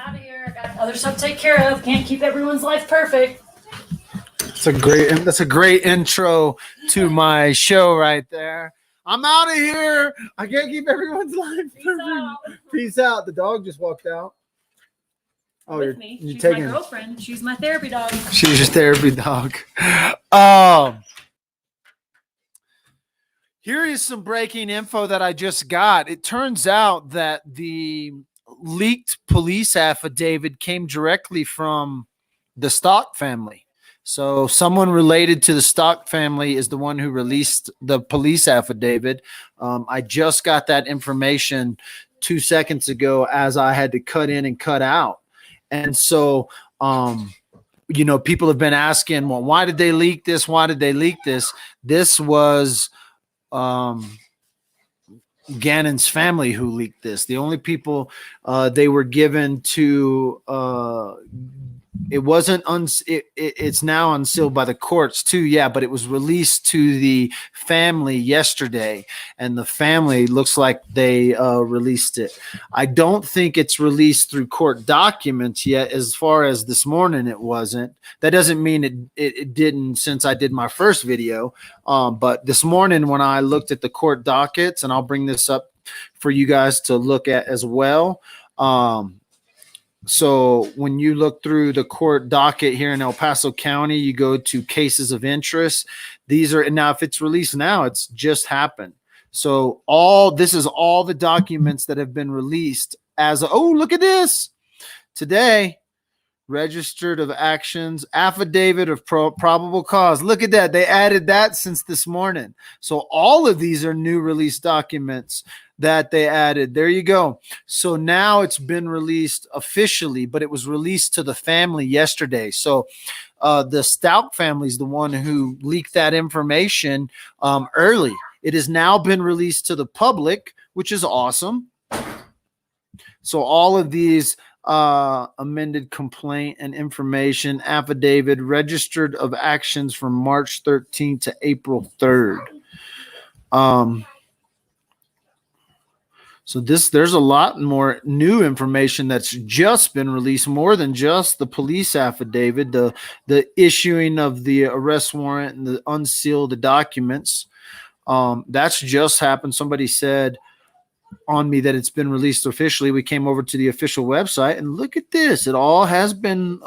out of here. I got other stuff to take care of. Can't keep everyone's life perfect. That's a great intro to my show right there. I'm out of here. I can't keep everyone's life perfect. Peace out. The dog just walked out. Oh, with me. You're She's taking my girlfriend. She's my therapy dog. She's your therapy dog. Here is some breaking info that I just got. It turns out that the leaked police affidavit came directly from the Stauch family. So someone related to the Stauch family is the one who released the police affidavit. I just got that information 2 seconds ago as I had to cut in and cut out. And so, people have been asking, well, why did they leak this? Why did they leak this? This was Gannon's family who leaked this. The only people they were given to it wasn't it's now unsealed by the courts too, but it was released to the family yesterday, and the family looks like they released it. I don't think it's released through court documents yet. As far as this morning, it wasn't. That doesn't mean it didn't since I did my first video, but this morning when I looked at the court dockets, and I'll bring this up for you guys to look at as well. So when you look through the court docket here in El Paso County, you go to cases of interest. These are now, if it's released now, it's just happened. So this is all the documents that have been released look at this today. Registered of actions, affidavit of probable cause. Look at that. They added that since this morning. So all of these are new release documents that they added. There you go. So now it's been released officially, but it was released to the family yesterday. So the Stauch family is the one who leaked that information early. It has now been released to the public, which is awesome. So all of these amended complaint and information affidavit, registered of actions from March 13th to April 3rd. So there's a lot more new information that's just been released, more than just the police affidavit, the issuing of the arrest warrant and the unsealed documents. That's just happened. Somebody said on me that it's been released officially. We came over to the official website and look at this. It all has been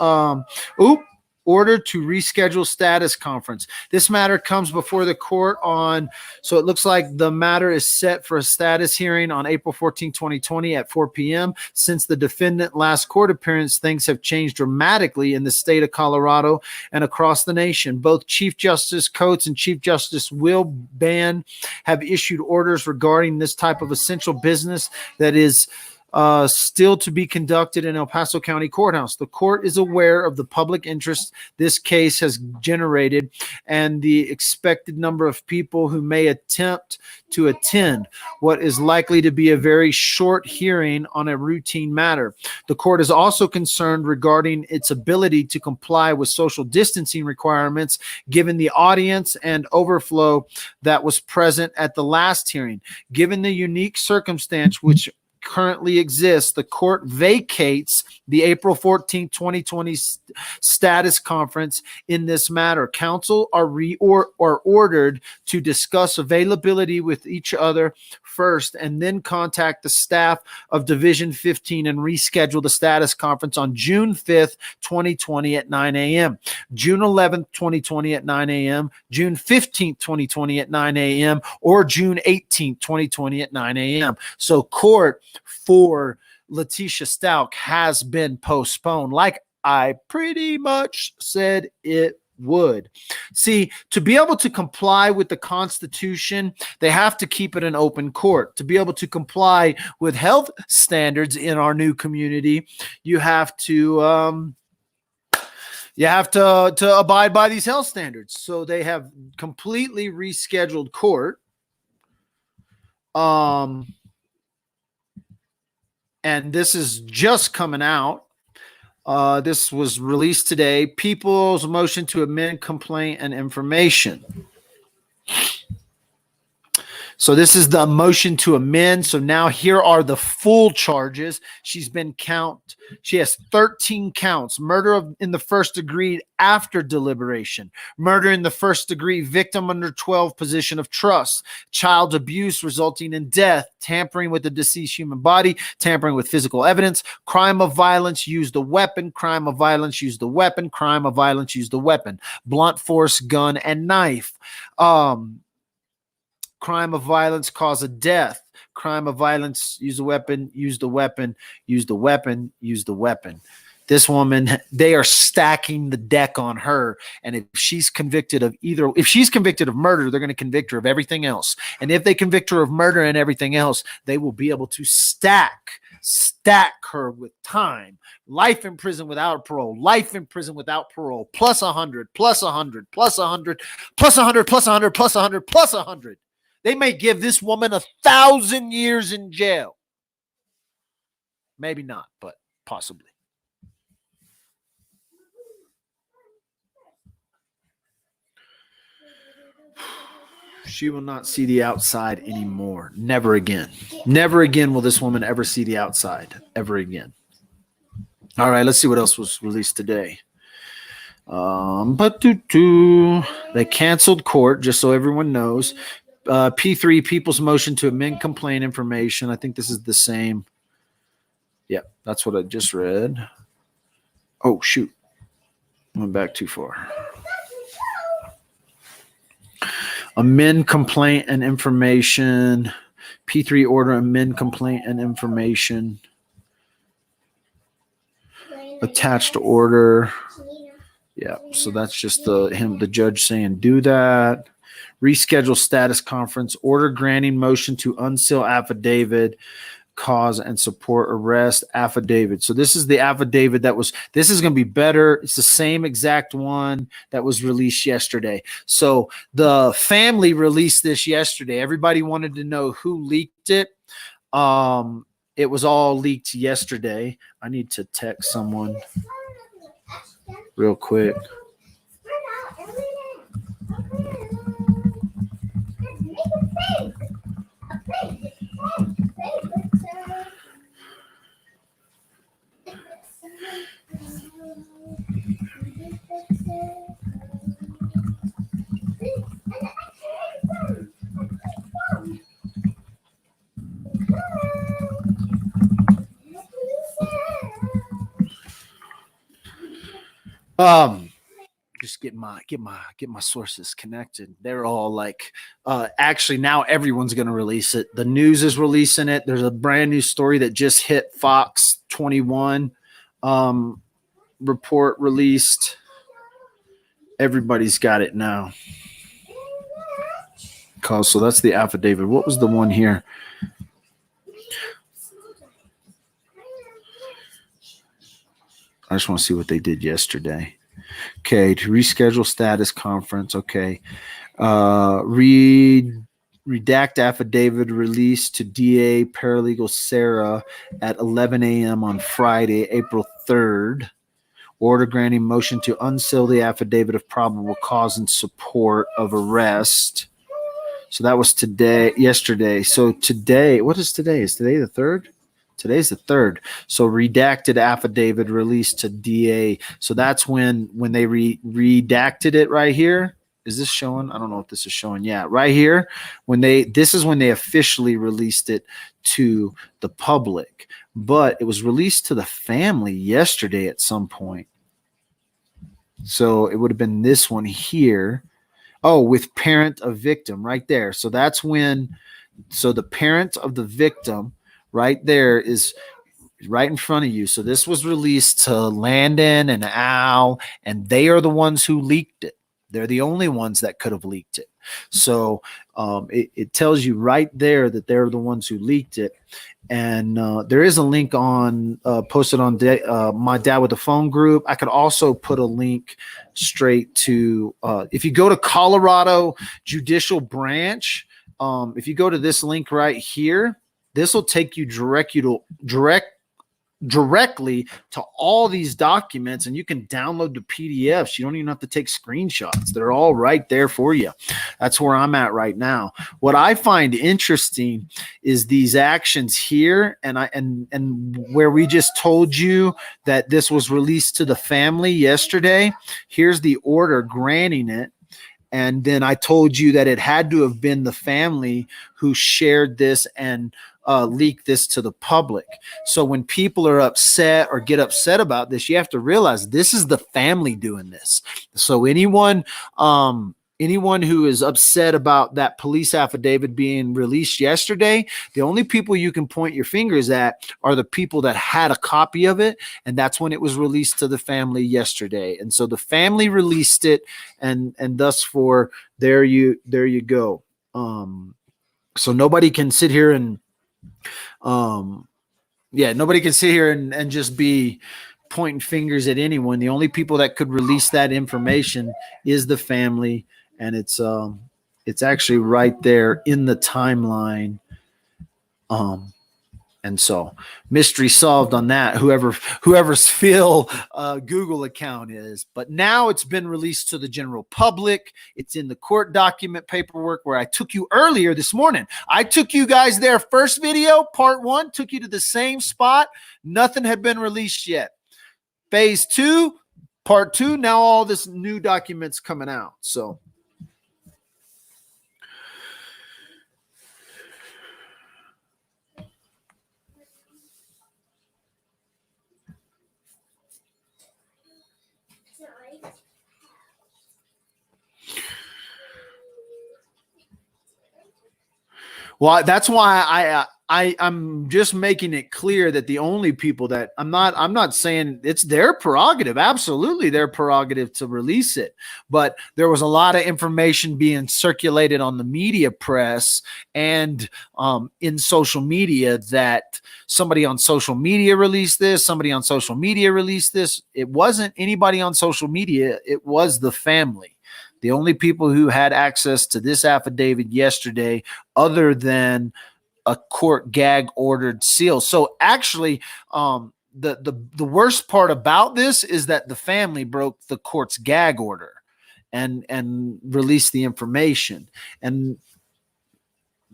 ordered to reschedule status conference. This matter comes before the court so it looks like the matter is set for a status hearing on April 14, 2020 at 4 p.m. Since the defendant last court appearance, things have changed dramatically in the state of Colorado and across the nation. Both Chief Justice Coates and Chief Justice Will Ban have issued orders regarding this type of essential business that is still to be conducted in El Paso County Courthouse. The court is aware of the public interest this case has generated and the expected number of people who may attempt to attend what is likely to be a very short hearing on a routine matter. The court is also concerned regarding its ability to comply with social distancing requirements given the audience and overflow that was present at the last hearing. Given the unique circumstance which currently exists, the court vacates the April 14, 2020 status conference in this matter. Counsel are ordered to discuss availability with each other first and then contact the staff of Division 15 and reschedule the status conference on June 5th, 2020 at 9 a.m., June 11th, 2020 at 9 a.m., June 15th, 2020 at 9 a.m., or June 18th, 2020 at 9 a.m. So court for Letecia Stauch has been postponed, like I pretty much said it would. See, to be able to comply with the Constitution, they have to keep it an open court. To be able to comply with health standards in our new community, you have to abide by these health standards. So they have completely rescheduled court. And this is just coming out. This was released today. People's motion to amend complaint and information. So this is the motion to amend. So now here are the full charges. She has 13 counts. Murder in the first degree after deliberation. Murder in the first degree, victim under 12 position of trust. Child abuse resulting in death. Tampering with the deceased human body. Tampering with physical evidence. Crime of violence, used a weapon. Crime of violence, used a weapon. Crime of violence, used a weapon. Blunt force, gun, and knife. Crime of violence, cause of death. Crime of violence, use a weapon, use the weapon, use the weapon, use the weapon. This woman, they are stacking the deck on her. And if she's convicted of murder, they're going to convict her of everything else. And if they convict her of murder and everything else, they will be able to stack her with time. Life in prison without parole, life in prison without parole, plus 100, plus 100, plus 100, plus 100, plus 100, plus 100, plus 100. They may give this woman 1,000 years in jail. Maybe not, but possibly. She will not see the outside anymore. Never again. Never again will this woman ever see the outside. Ever again. All right, let's see what else was released today. They canceled court, just so everyone knows. P3, People's Motion to Amend Complaint Information. I think this is the same. Yeah, that's what I just read. Oh, shoot. Went back too far. Amend Complaint and Information. P3 Order, Amend Complaint and Information. Attached order. Yeah, so that's just the judge saying do that. Reschedule status conference, order granting motion to unseal affidavit, cause and support arrest affidavit. So this is the affidavit this is going to be better. It's the same exact one that was released yesterday. So the family released this yesterday. Everybody wanted to know who leaked it. It was all leaked yesterday. I need to text someone real quick. Just get my sources connected. They're all like, actually now everyone's going to release it. The news is releasing it. There's a brand new story that just hit Fox 21 report released. Everybody's got it now. So that's the affidavit. What was the one here? I just want to see what they did yesterday. Okay, to reschedule status conference. Okay. Redact affidavit released to DA paralegal Sarah at 11 a.m. on Friday, April 3rd. Order granting motion to unseal the affidavit of probable cause and support of arrest. So that was yesterday. So today, what is today? Is today the 3rd? Today's the 3rd. So redacted affidavit released to DA. So that's when they redacted it right here. Is this showing? I don't know if this is showing. Yeah, right here. This is when they officially released it to the public. But it was released to the family yesterday at some point. So it would have been this one here. Oh, with parent of victim right there. So that's the parent of the victim right there is right in front of you. So this was released to Landon and Al, and they are the ones who leaked it. They're the only ones that could have leaked it. So it tells you right there that they're the ones who leaked it. And there is a link posted on my Dad with the Phone group. I could also put a link straight to if you go to Colorado Judicial Branch, if you go to this link right here, this will take you directly directly to all these documents, and you can download the PDFs. You don't even have to take screenshots. They're all right there for you. That's where I'm at right now. What I find interesting is these actions here, and where we just told you that this was released to the family yesterday. Here's the order granting it. And then I told you that it had to have been the family who shared this and leak this to the public. So when people are upset or get upset about this, you have to realize this is the family doing this. So anyone who is upset about that police affidavit being released yesterday, the only people you can point your fingers at are the people that had a copy of it, and that's when it was released to the family yesterday. And so the family released it, and thus for there you go. So nobody can sit here and nobody can sit here and just be pointing fingers at anyone. The only people that could release that information is the family, and it's actually right there in the timeline. And so mystery solved on that, whoever's Phil Google account is. But now it's been released to the general public. It's in the court document paperwork where I took you earlier this morning. I took you guys there. First video, part 1, took you to the same spot. Nothing had been released yet. Phase 2, part 2, now all this new documents coming out. So well, that's why I'm just making it clear that the only people that I'm not saying it's their prerogative, absolutely their prerogative to release it. But there was a lot of information being circulated on the media press and in social media that somebody on social media released this, somebody on social media released this. It wasn't anybody on social media. It was the family. The only people who had access to this affidavit yesterday, other than a court gag ordered seal. So actually, the worst part about this is that the family broke the court's gag order and released the information. And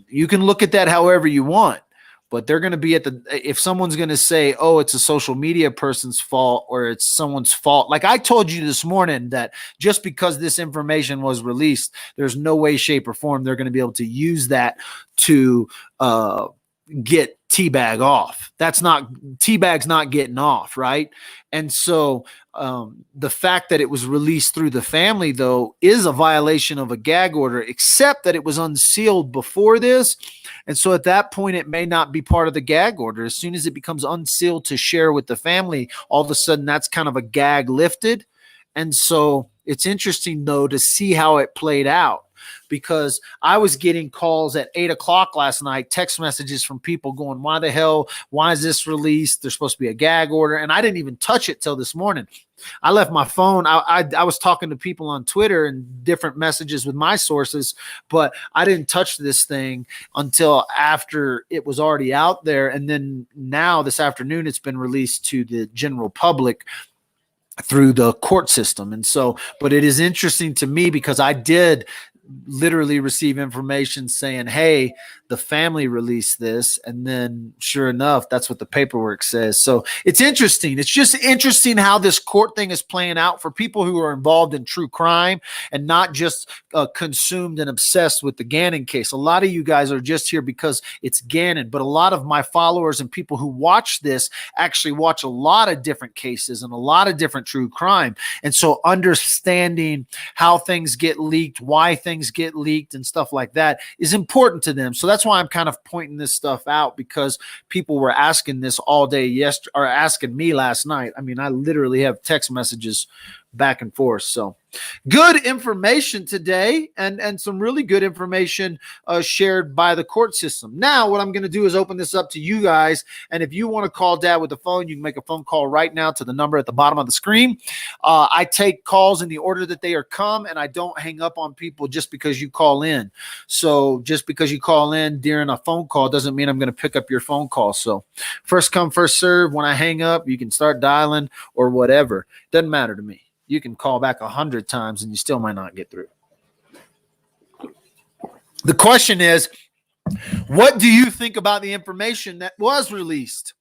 you can look at that however you want. But they're going to be if someone's going to say, oh, it's a social media person's fault or it's someone's fault. Like I told you this morning that just because this information was released, there's no way, shape, or form they're going to be able to use that to get Teabag off. Teabag's not getting off, right? And so the fact that it was released through the family, though, is a violation of a gag order, except that it was unsealed before this. And so at that point, it may not be part of the gag order. As soon as it becomes unsealed to share with the family, all of a sudden that's kind of a gag lifted. And so it's interesting, though, to see how it played out, because I was getting calls at 8:00 last night, text messages from people going, why the hell? Why is this released? There's supposed to be a gag order. And I didn't even touch it till this morning. I left my phone. I was talking to people on Twitter and different messages with my sources, but I didn't touch this thing until after it was already out there. And then now this afternoon, it's been released to the general public through the court system. And so, but it is interesting to me because I did literally receive information saying, hey, the family released this. And then sure enough, that's what the paperwork says. So it's interesting. It's just interesting how this court thing is playing out for people who are involved in true crime and not just consumed and obsessed with the Gannon case. A lot of you guys are just here because it's Gannon, but a lot of my followers and people who watch this actually watch a lot of different cases and a lot of different true crime. And so understanding how things get leaked, why things get leaked and stuff like that is important to them. So that's why I'm kind of pointing this stuff out, because people were asking this all day yesterday, or asking me last night. I mean, I literally have text messages back and forth. So good information today, and some really good information shared by the court system. Now, what I'm going to do is open this up to you guys. And if you want to call Dad with the phone, you can make a phone call right now to the number at the bottom of the screen. I take calls in the order that they are come, and I don't hang up on people just because you call in. So just because you call in during a phone call doesn't mean I'm going to pick up your phone call. So first come, first serve. When I hang up, you can start dialing or whatever. Doesn't matter to me. You can call back 100 times and you still might not get through. The question is, what do you think about the information that was released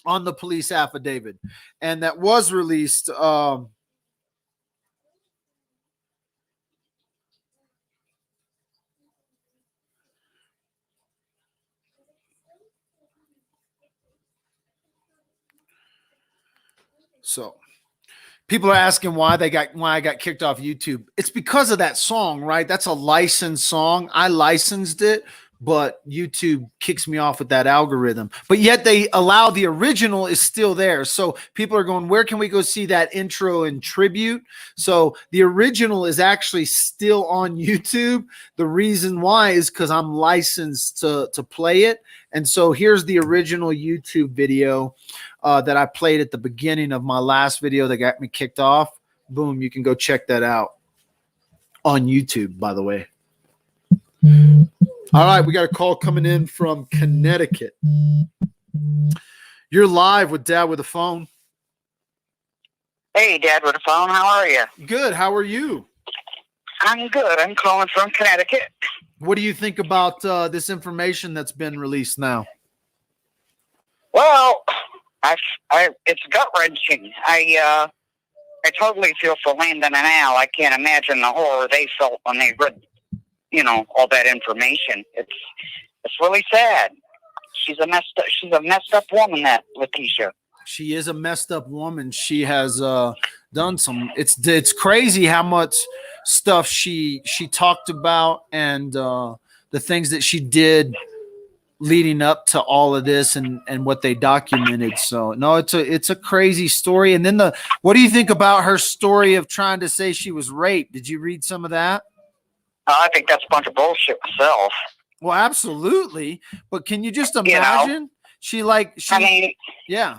on the police affidavit and that was released so people are asking why I got kicked off YouTube. It's because of that song, right? That's a licensed song. I licensed it, but YouTube kicks me off with that algorithm. But yet they allow the original is still there. So people are going, where can we go see that intro and tribute? So the original is actually still on YouTube. The reason why is because I'm licensed to play it. And so here's the original YouTube video that I played at the beginning of my last video that got me kicked off. Boom, you can go check that out on YouTube, by the way. All right, we got a call coming in from Connecticut. You're live with Dad with a phone. Hey, Dad with a phone. How are you? Good. How are you? I'm good. I'm calling from Connecticut. What do you think about this information that's been released now? Well, it's gut wrenching. I totally feel for Landon and Al. I can't imagine the horror they felt when they read, all that information. It's really sad. She's a messed up woman, that Letecia. She is a messed up woman. She has done some. It's crazy how much stuff she talked about and the things that she did leading up to all of this and what they documented. So no, it's a crazy story. And then what do you think about her story of trying to say she was raped? Did you read some of that? I think that's a bunch of bullshit myself. Well, absolutely. But can you just imagine? Yeah.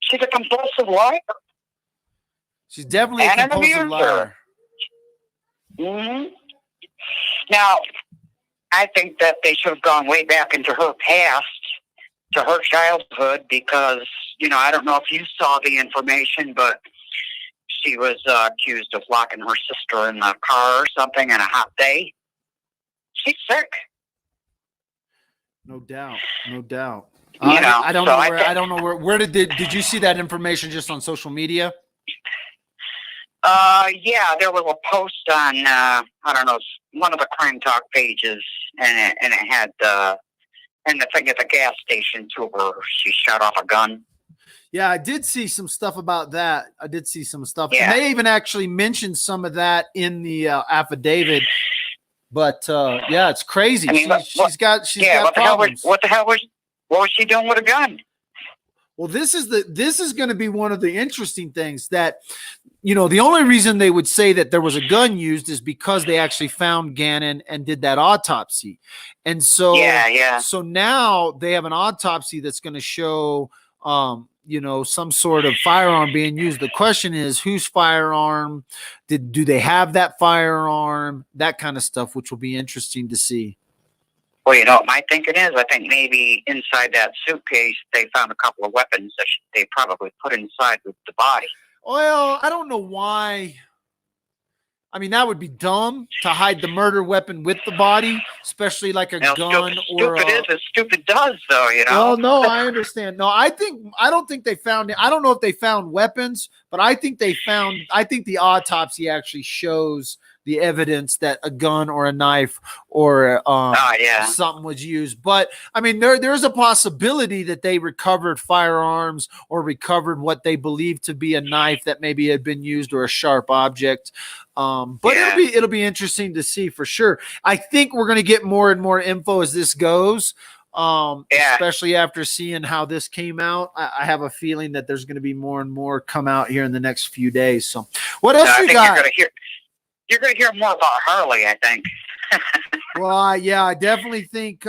She's a compulsive liar. She's definitely a compulsive liar. Mm-hmm. Now, I think that they should have gone way back into her past, to her childhood, because, I don't know if you saw the information, but she was accused of locking her sister in the car or something on a hot day. She's sick. No doubt. No doubt. I don't know where did you see that information just on social media? Yeah, there was a post on, I don't know, one of the Crime Talk pages, and it had, and the thing at the gas station too, where she shot off a gun. Yeah, I did see some stuff about that. I did see some stuff. Yeah. And they even actually mentioned some of that in the affidavit. But yeah, it's crazy. She's got problems. What was she doing with a gun? Well, this is going to be one of the interesting things that, the only reason they would say that there was a gun used is because they actually found Gannon and did that autopsy. And so, so now they have an autopsy that's going to show, some sort of firearm being used. The question is, whose firearm? Do they have that firearm? That kind of stuff, which will be interesting to see. Well, what my thinking is, I think maybe inside that suitcase they found a couple of weapons that they probably put inside with the body. Well, I don't know why. I mean, that would be dumb to hide the murder weapon with the body, especially like a gun or stupid is as stupid does, though, Well, no, I understand. No, I don't think they found. I don't know if they found weapons, but I think the autopsy actually shows the evidence that a gun or a knife or something was used. But I mean, there's a possibility that they recovered firearms or recovered what they believe to be a knife that maybe had been used or a sharp object. But it'll be interesting to see for sure. I think we're going to get more and more info as this goes. Especially after seeing how this came out, I have a feeling that there's going to be more and more come out here in the next few days. So what else you got? you're going to hear more about Harley, I think. Well, I definitely think,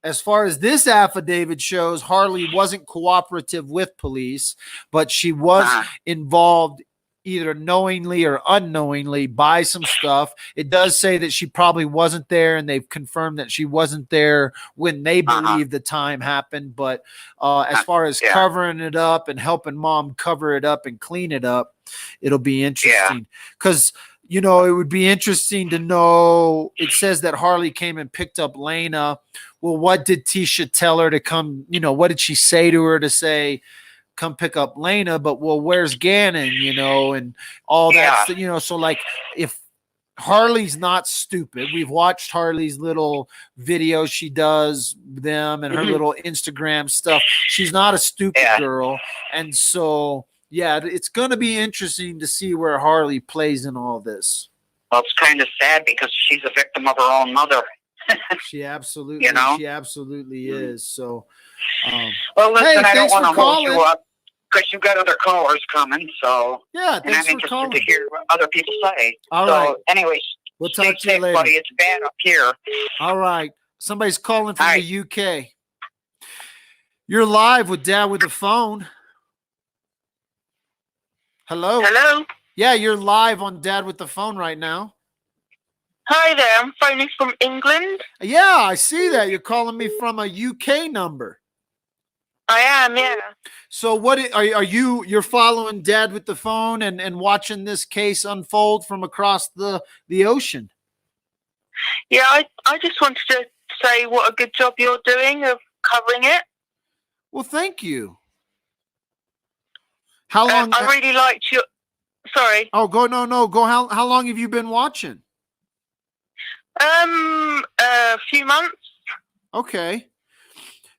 as far as this affidavit shows, Harley wasn't cooperative with police, but she was involved either knowingly or unknowingly by some stuff. It does say that she probably wasn't there, and they've confirmed that she wasn't there when they believe the time happened. But as far as covering it up and helping mom cover it up and clean it up, it'll be interesting because it would be interesting to know. It says that Harley came and picked up Lena. Well, what did Tecia tell her to come? What did she say to her to say, come pick up Lena? But where's Gannon? And all that. So like, if Harley's not stupid, we've watched Harley's little videos she does them and her little Instagram stuff. She's not a stupid girl, and so it's going to be interesting to see where Harley plays in all this. Well, it's kind of sad because she's a victim of her own mother. She absolutely, is. So, well, listen, I don't thanks want for to hold you calling. up because you've got other callers coming. So, yeah, and I'm interested to hear what other people say. All right. Anyways, we'll talk to you later, buddy. It's bad up here. All right. Somebody's calling from the UK. You're live with Dad with the phone. Hello. Hello. Yeah, you're live on Dad with the phone right now. Hi there, I'm phoning from England. Yeah, I see that. You're calling me from a UK number. I am, yeah. So what are you're following Dad with the phone and watching this case unfold from across the ocean? Yeah, I just wanted to say what a good job you're doing of covering it. Well, thank you. How long? I really liked your... Sorry. Oh, go. How long have you been watching? A few months. Okay.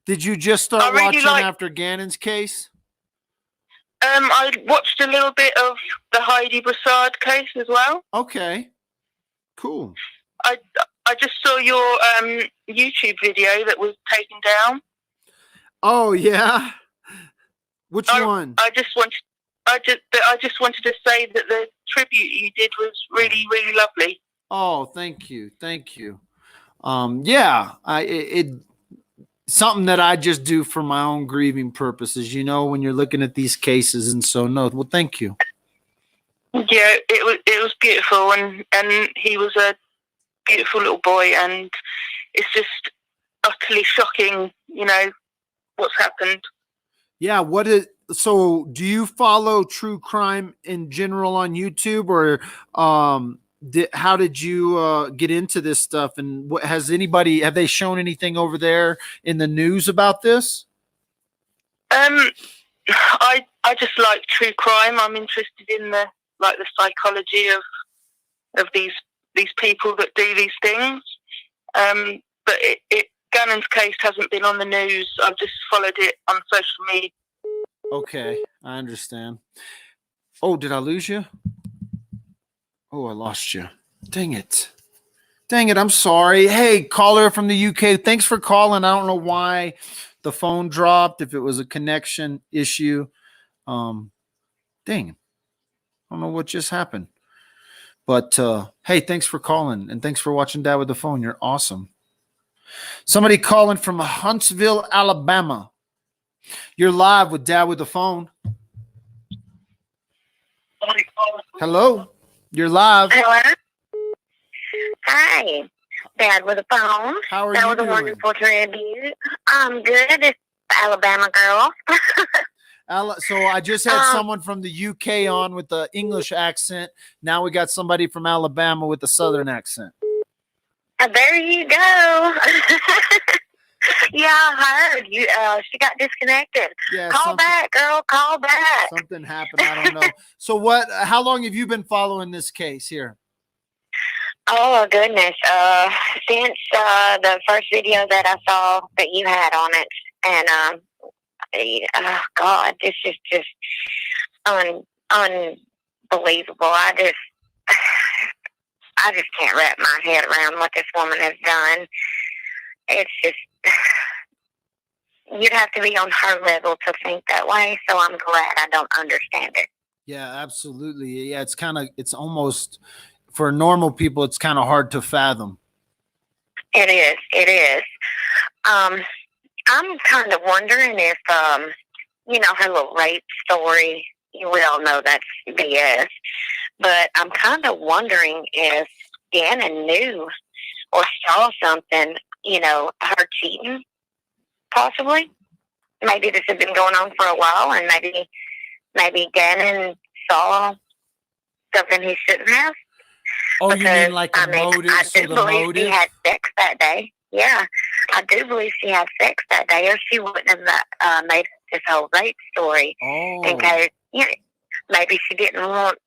Did you just start watching after Gannon's case? I watched a little bit of the Heidi Broussard case as well. Okay. Cool. I just saw your YouTube video that was taken down. Oh yeah. Which one? I just wanted to say that the tribute you did was really, really lovely. Oh, thank you. Something that I just do for my own grieving purposes, when you're looking at these cases. And so, well, thank you. Yeah, it was beautiful, and he was a beautiful little boy, and it's just utterly shocking, what's happened. Yeah, so do you follow true crime in general on YouTube, or how did you get into this stuff? And have they shown anything over there in the news about this? I just like true crime. I'm interested in the psychology of these people that do these things. But Gannon's case hasn't been on the news. I've just followed it on social media. Okay, I understand. Oh, did I lose you? Oh, I lost you. Dang it. I'm sorry. Hey, caller from the UK. Thanks for calling. I don't know why the phone dropped, if it was a connection issue. Dang. I don't know what just happened. But hey, thanks for calling, and thanks for watching Dad with the Phone. You're awesome. Somebody calling from Huntsville, Alabama. You're live with Dad with the Phone. Hello. You're live. Hello. Hi, Dad with the Phone. How are that you was doing? A wonderful tribute. I'm good. It's Alabama girl. So I just had someone from the UK on with the English accent. Now we got somebody from Alabama with the Southern accent. There you go. Yeah, I heard you. She got disconnected. Yeah, call back, girl. Call back. Something happened. I don't know. So how long have you been following this case here? Oh, goodness. Since the first video that I saw that you had on it. And, oh, God, this is just unbelievable. I just can't wrap my head around what this woman has done. It's just, you'd have to be on her level to think that way, so I'm glad I don't understand it. Yeah, absolutely. Yeah, it's almost for normal people, it's kind of hard to fathom. It is. It is. Um, I'm kind of wondering if, her little rape story, we all know that's BS, but I'm kind of wondering if Gannon knew or saw something, her cheating, possibly. Maybe this had been going on for a while, and maybe Gannon saw something he shouldn't have. Oh, Because, you mean like a motive? I So do the believe motive? she had sex that day. Yeah, I do believe she had sex that day, or she wouldn't have made this whole rape story. Oh, In case, maybe she didn't want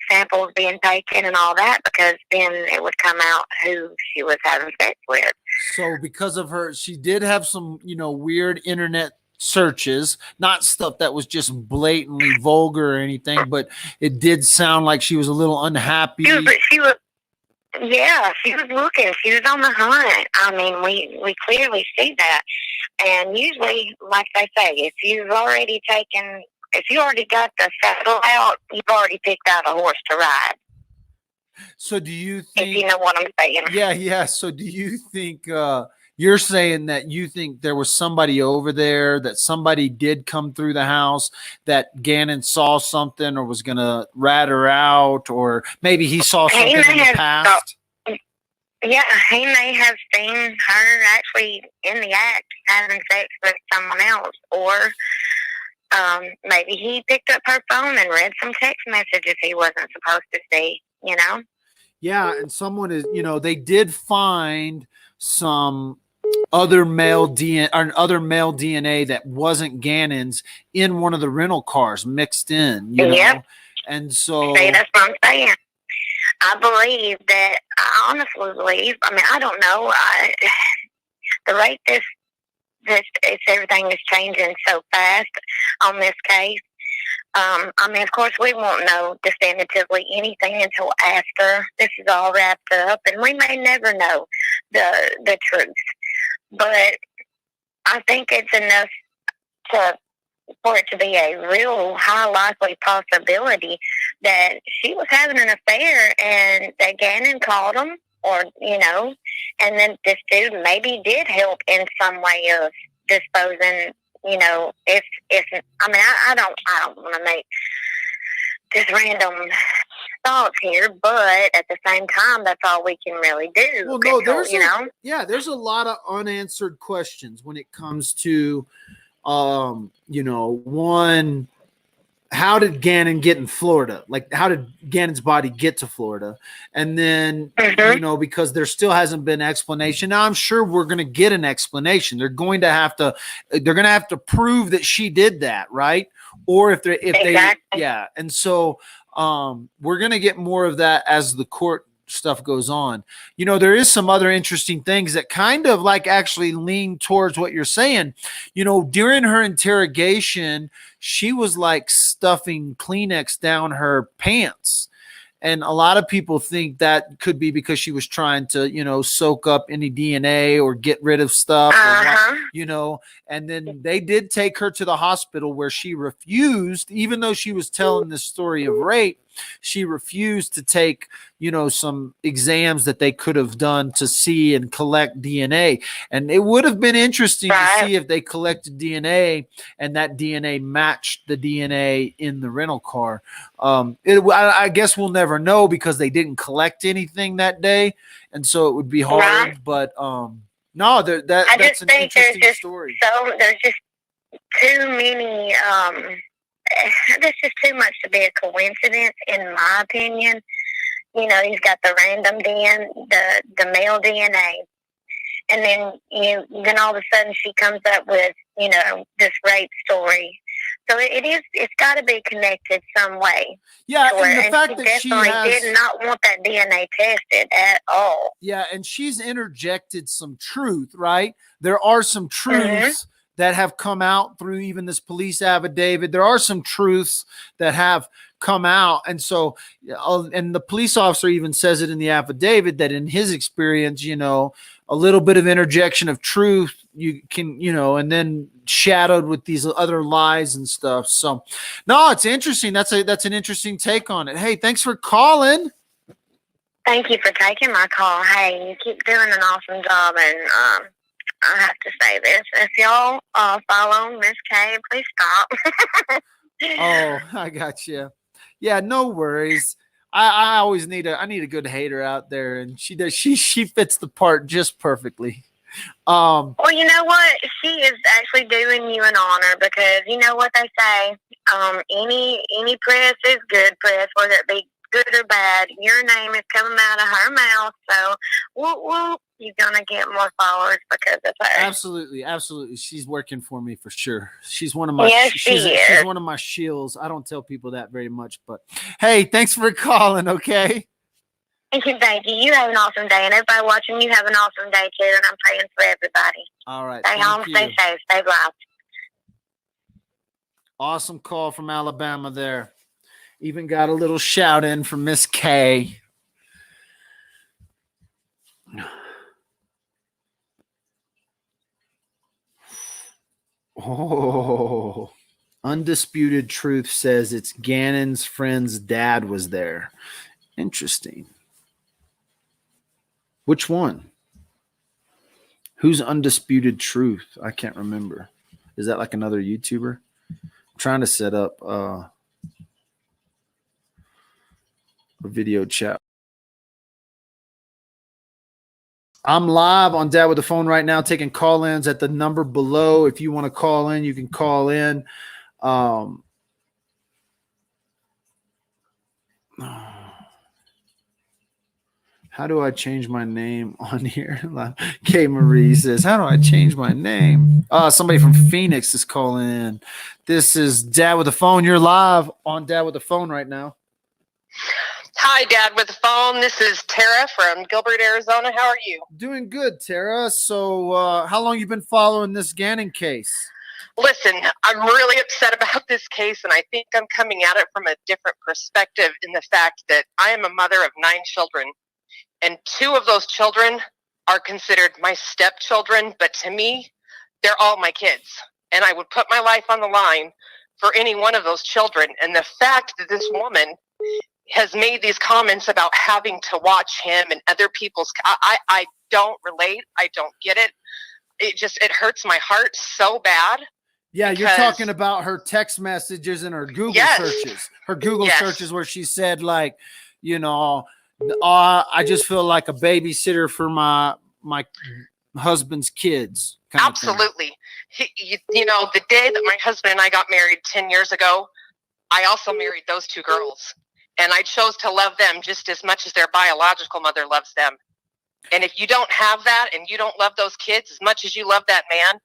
samples being taken and all that, because then it would come out who she was having sex with. so because of her, she did have some, weird internet searches, not stuff that was just blatantly vulgar or anything, but it did sound like she was a little unhappy. Yeah, she was looking. She was on the hunt. I mean, we clearly see that. And usually, like they say, if you already got the saddle out, you've already picked out a horse to ride. So do you If think? you know what I'm saying. Yeah. So do you think you're saying that you think there was somebody over there, that somebody did come through the house, that Gannon saw something or was going to rat her out, or maybe he saw something in the past? Yeah, he may have seen her actually in the act having sex with someone else, or maybe he picked up her phone and read some text messages he wasn't supposed to see, Yeah, and someone is, they did find some other male DNA that wasn't Gannon's in one of the rental cars mixed in, Yep. And so See, that's what I'm saying. I honestly believe, I don't know, the rate everything is changing so fast on this case. Of course, we won't know definitively anything until after this is all wrapped up, and we may never know the truth. But I think it's enough for it to be a real high likely possibility that she was having an affair and that Gannon called him, or, and then this dude maybe did help in some way of disposing, I don't want to make just random thoughts here, but at the same time, that's all we can really do. Well, no, there's a lot of unanswered questions when it comes to one, how did Gannon get in Florida? Like, how did Gannon's body get to Florida? And then, because there still hasn't been explanation. Now, I'm sure we're going to get an explanation. They're going to have to prove that she did that, right? Or if they, yeah. And so, we're going to get more of that as the court stuff goes on. There is some other interesting things that kind of like actually lean towards what you're saying. During her interrogation, she was like stuffing Kleenex down her pants. And a lot of people think that could be because she was trying to, soak up any DNA or get rid of stuff, and then they did take her to the hospital where she refused, even though she was telling this story of rape, she refused to take, some exams that they could have done to see and collect DNA. And it would have been interesting to see if they collected DNA and that DNA matched the DNA in the rental car. I guess we'll never know because they didn't collect anything that day. And so it would be hard, but no, that's an interesting story. So there's just too many, there's just too much to be a coincidence, in my opinion. He's got the random the male DNA, and then all of a sudden she comes up with this rape story. So it's got to be connected some way. Yeah, and the fact that she did not want that DNA tested at all. Yeah, and she's interjected some truth, right? There are some truths that have come out through even this police affidavit. There are some truths that have come out. And so, and the police officer even says it in the affidavit that in his experience, a little bit of interjection of truth, you can, and then shadowed with these other lies and stuff. So no, it's interesting. That's an interesting take on it. Hey, thanks for calling. Thank you for taking my call. Hey, you keep doing an awesome job, and I have to say this: if y'all follow Miss K, please stop. Oh, I got you. Yeah, no worries. I always need a good hater out there, and she fits the part just perfectly. Well, you know what? She is actually doing you an honor, because you know what they say. Any press is good press, whether it be good or bad. Your name is coming out of her mouth, so whoop whoop, you're gonna get more followers because of her. Absolutely, absolutely. She's working for me for sure. She's one of my she's one of my shields. I don't tell people that very much, but hey, thanks for calling. Okay. Thank you. You have an awesome day, and everybody watching, you have an awesome day too. And I'm praying for everybody. All right. Stay home, stay safe, stay blessed. Awesome call from Alabama there. Even got a little shout in from Miss K. Oh, Undisputed Truth says it's Gannon's friend's dad was there. Interesting. Which one? Who's Undisputed Truth? I can't remember. Is that like another YouTuber? I'm trying to set up a video chat. I'm live on Dad with the Phone right now, taking call-ins at the number below. If you want to call in, you can call in. How do I change my name on here? K Marie says, how do I change my name? Somebody from Phoenix is calling in. This is Dad with the Phone. You're live on Dad with the Phone right now. Hi, Dad with the Phone. This is Tara from Gilbert, Arizona. How are you? Doing good, Tara. So how long you been following this Gannon case? Listen, I'm really upset about this case, and I think I'm coming at it from a different perspective in the fact that I am a mother of 9 children. And 2 of those children are considered my stepchildren, but to me, they're all my kids. And I would put my life on the line for any one of those children. And the fact that this woman has made these comments about having to watch him and other people's, I don't relate. I don't get it. It hurts my heart so bad. Yeah, you're talking about her text messages and her Google searches. Her Google searches where she said, like, you know, I just feel like a babysitter for my husband's kids. Absolutely. You know, the day that my husband and I got married 10 years ago, I also married those 2 girls. And I chose to love them just as much as their biological mother loves them. And if you don't have that and you don't love those kids as much as you love that man,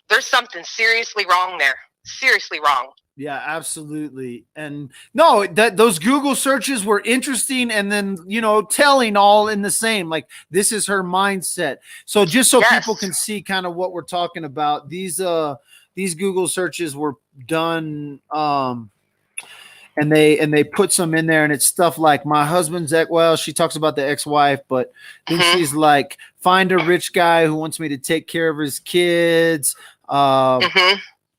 there's something seriously wrong there. Seriously wrong. Yeah, absolutely. And no, those Google searches were interesting, and then, you know, telling all in the same, like, this is her mindset. So just so people can see kind of what we're talking about, these Google searches were done, and they put some in there, and it's stuff like my husband's she talks about the ex-wife, but then she's like, find a rich guy who wants me to take care of his kids.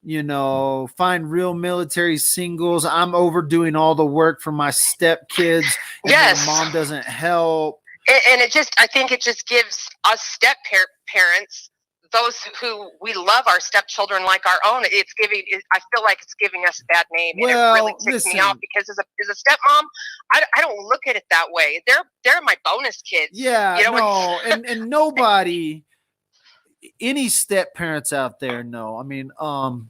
You know, find real military singles. I'm overdoing all the work for my stepkids. And my mom doesn't help. And I think it just gives us parents, those who we love our stepchildren like our own. I feel like it's giving us a bad name. Well, and it really ticks me off because as a stepmom, I don't look at it that way. They're my bonus kids. Yeah, you know, and nobody. Any step parents out there know. I mean, all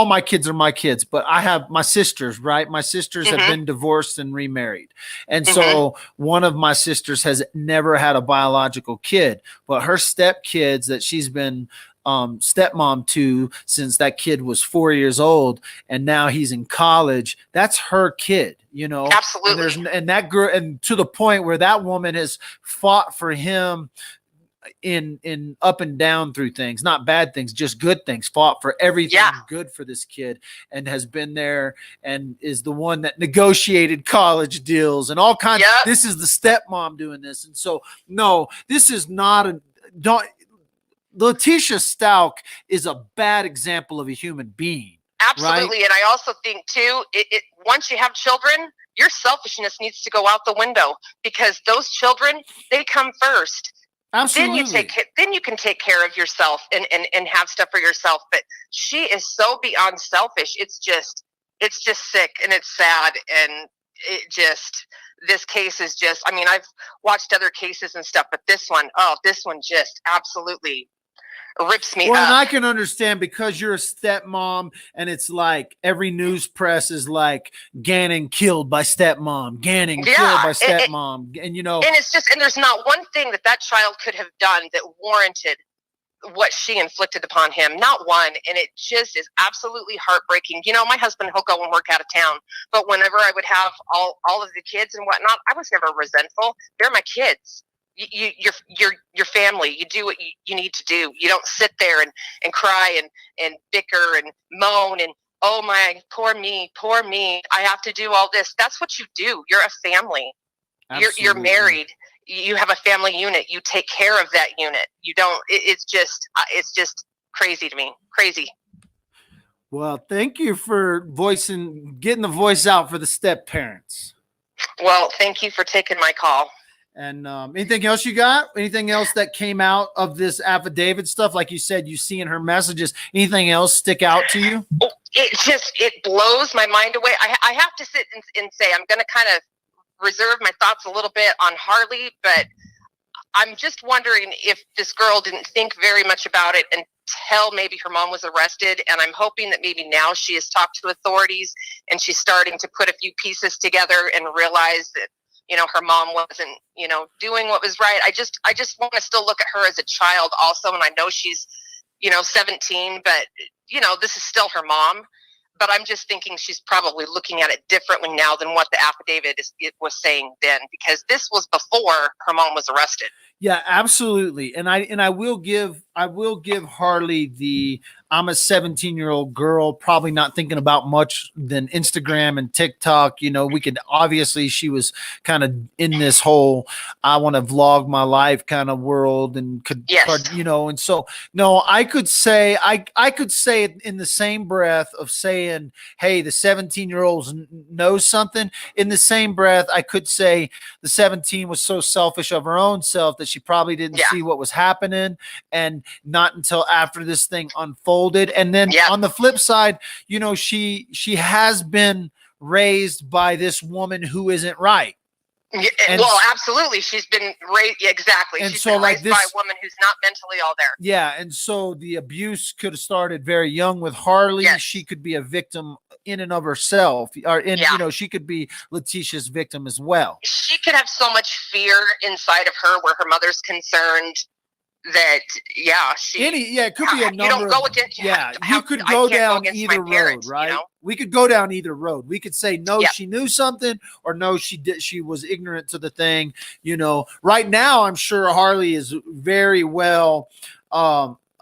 my kids are my kids, but I have my sisters, right? My sisters have been divorced and remarried. And so one of my sisters has never had a biological kid, but her stepkids that she's been stepmom to since that kid was 4 years old, and now he's in college. That's her kid, you know. Absolutely. And that girl, and to the point where that woman has fought for him in up and down through things, not bad things, just good things, fought for everything good for this kid, and has been there and is the one that negotiated college deals and all kinds. This is the stepmom doing this. And so, no, this is not Letecia Stauch is a bad example of a human being. Absolutely. Right? And I also think too, once you have children, your selfishness needs to go out the window, because those children, they come first. Absolutely. Then you can take care of yourself and have stuff for yourself. But she is so beyond selfish. It's just sick, and it's sad. And this case is just, I mean, I've watched other cases and stuff, but this one just absolutely rips me up. And I can understand, because you're a stepmom, and it's like every news press is like Gannon killed by stepmom, Gannon killed by stepmom, and it's just, and there's not one thing that child could have done that warranted what she inflicted upon him. Not one. And it just is absolutely heartbreaking. My husband, he'll go and work out of town, but whenever I would have all of the kids and whatnot, I was never resentful. They're my kids. Your family. You do what you need to do. You don't sit there and cry and bicker and moan and, oh my, poor me, I have to do all this. That's what you do. You're a family. You're married. You have a family unit. You take care of that unit. You don't. It's just crazy to me. Crazy. Well, thank you for getting the voice out for the step parents. Well, thank you for taking my call. And anything else you got? Anything else that came out of this affidavit stuff? Like you said, you see in her messages, anything else stick out to you? It blows my mind away. I have to sit and say, I'm going to kind of reserve my thoughts a little bit on Harley, but I'm just wondering if this girl didn't think very much about it until maybe her mom was arrested. And I'm hoping that maybe now she has talked to authorities and she's starting to put a few pieces together and realize that, her mom wasn't, doing what was right. I just want to still look at her as a child also. And I know she's, 17, but, this is still her mom. But I'm just thinking she's probably looking at it differently now than what the affidavit was saying then, because this was before her mom was arrested. Yeah, absolutely. And I will give Harley the, I'm a 17-year-old girl, probably not thinking about much than Instagram and TikTok. We could obviously, she was kind of in this whole, I want to vlog my life kind of world, and and so, no, I could say it in the same breath of saying, hey, the 17-year-olds knows something. In the same breath, I could say the 17 was so selfish of her own self that she probably didn't see what was happening, and not until after this thing unfolded. And then on the flip side, she has been raised by this woman who isn't right. Well, absolutely. She's been raised. Exactly. And she's so been like raised this, by a woman who's not mentally all there. Yeah. And so the abuse could have started very young with Harley. Yes. She could be a victim in and of herself, she could be Letecia's victim as well. She could have so much fear inside of her where her mother's concerned that, it could be a number. You don't go against, you could go down either road, right? We could go down either road. We could say, no, she knew something, or no, she was ignorant to the thing. Right now, I'm sure Harley is very well,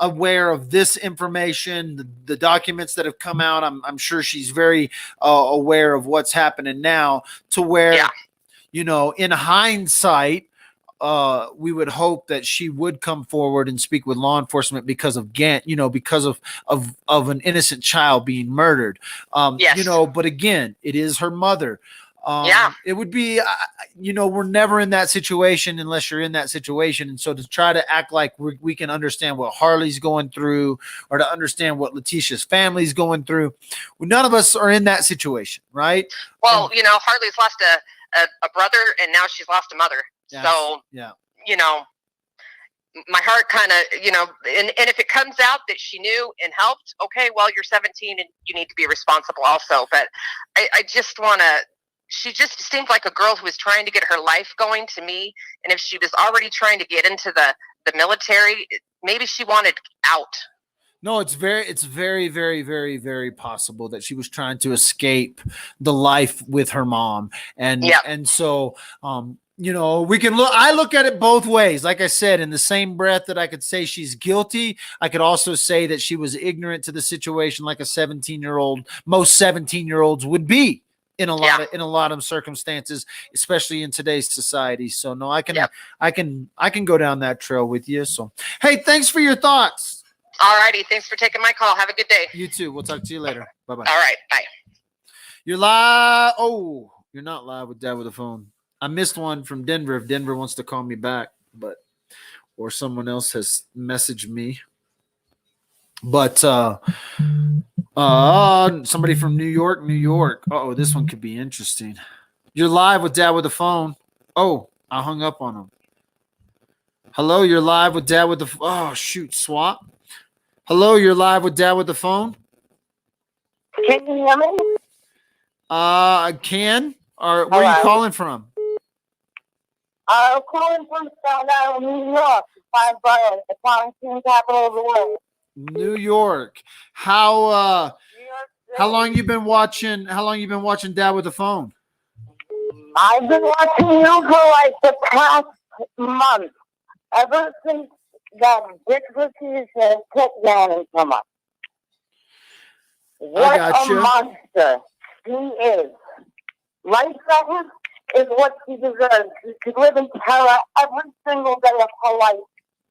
aware of this information, the documents that have come out. I'm sure she's very aware of what's happening now, to where, in hindsight, we would hope that she would come forward and speak with law enforcement because of because of an innocent child being murdered. But again, it is her mother. It would be, we're never in that situation unless you're in that situation. And so to try to act like we can understand what Harley's going through, or to understand what Letecia's family's going through, none of us are in that situation, right? Well, Harley's lost a brother, and now she's lost a mother. Yes. So, my heart kind of, and if it comes out that she knew and helped, okay, well, you're 17 and you need to be responsible also. But I just want to, she just seemed like a girl who was trying to get her life going to me. And if she was already trying to get into the military, maybe she wanted out. No, it's very, very, very, very possible that she was trying to escape the life with her mom. And so, we can look, I look at it both ways. Like I said, in the same breath that I could say she's guilty, I could also say that she was ignorant to the situation, like a 17-year-old, most 17-year-olds would be. in a lot of circumstances, especially in today's society. So no, I can go down that trail with you. So hey, thanks for your thoughts. All righty. Thanks for taking my call. Have a good day. You too. We'll talk to you later. Bye-bye. All right. Bye. You're live. Oh, you're not live with Dad with a phone. I missed one from Denver. If Denver wants to call me back, or someone else has messaged me. But somebody from New York. Oh, this one could be interesting. You're live with Dad with a phone. Oh, I hung up on him. Hello, you're live with Dad with the oh shoot, swap. Hello, you're live with Dad with the phone. Can you hear me? I can. Or where are you calling from? I'm calling from Stauch, New York. The quarantine capital of the world. New York. How long you been watching? How long you been watching Dad with the phone? I've been watching you for like the past month. Ever since that Dick Letecia took Manning from us. What a monster he is. Life sentence is what she deserves. She could live in terror every single day of her life.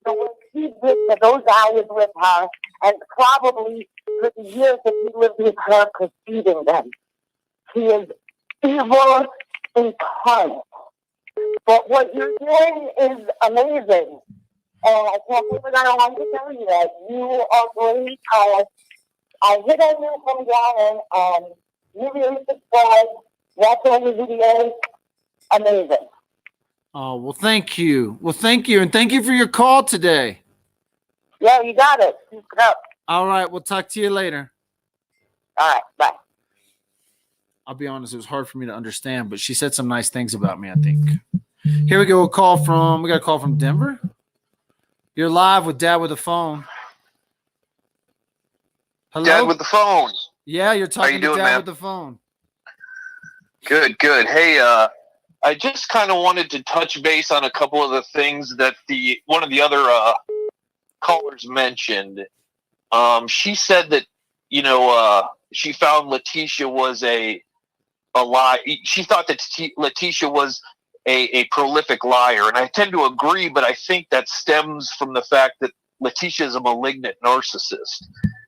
The way he did for those hours with her, and probably for the years that he lived with her preceding them. He is evil incarnate. But what you're doing is amazing. And I can't believe I don't want to tell you that. You are great. I hit on you from down and you really subscribe. Watch all the videos. Amazing. Oh, well, thank you. And thank you for your call today. Yeah, you got it. Keep it up. All right, we'll talk to you later. All right, bye. I'll be honest, it was hard for me to understand, but she said some nice things about me, I think. Here we go. We got a call from Denver. You're live with Dad with the phone. Hello? Dad with the phone. Yeah, you're talking to Dad man? with the phone. Good. Hey, I just kind of wanted to touch base on a couple of the things that one of the other callers mentioned. She said that, she found Letecia was a lie. She thought that Letecia was a prolific liar. And I tend to agree, but I think that stems from the fact that Letecia is a malignant narcissist.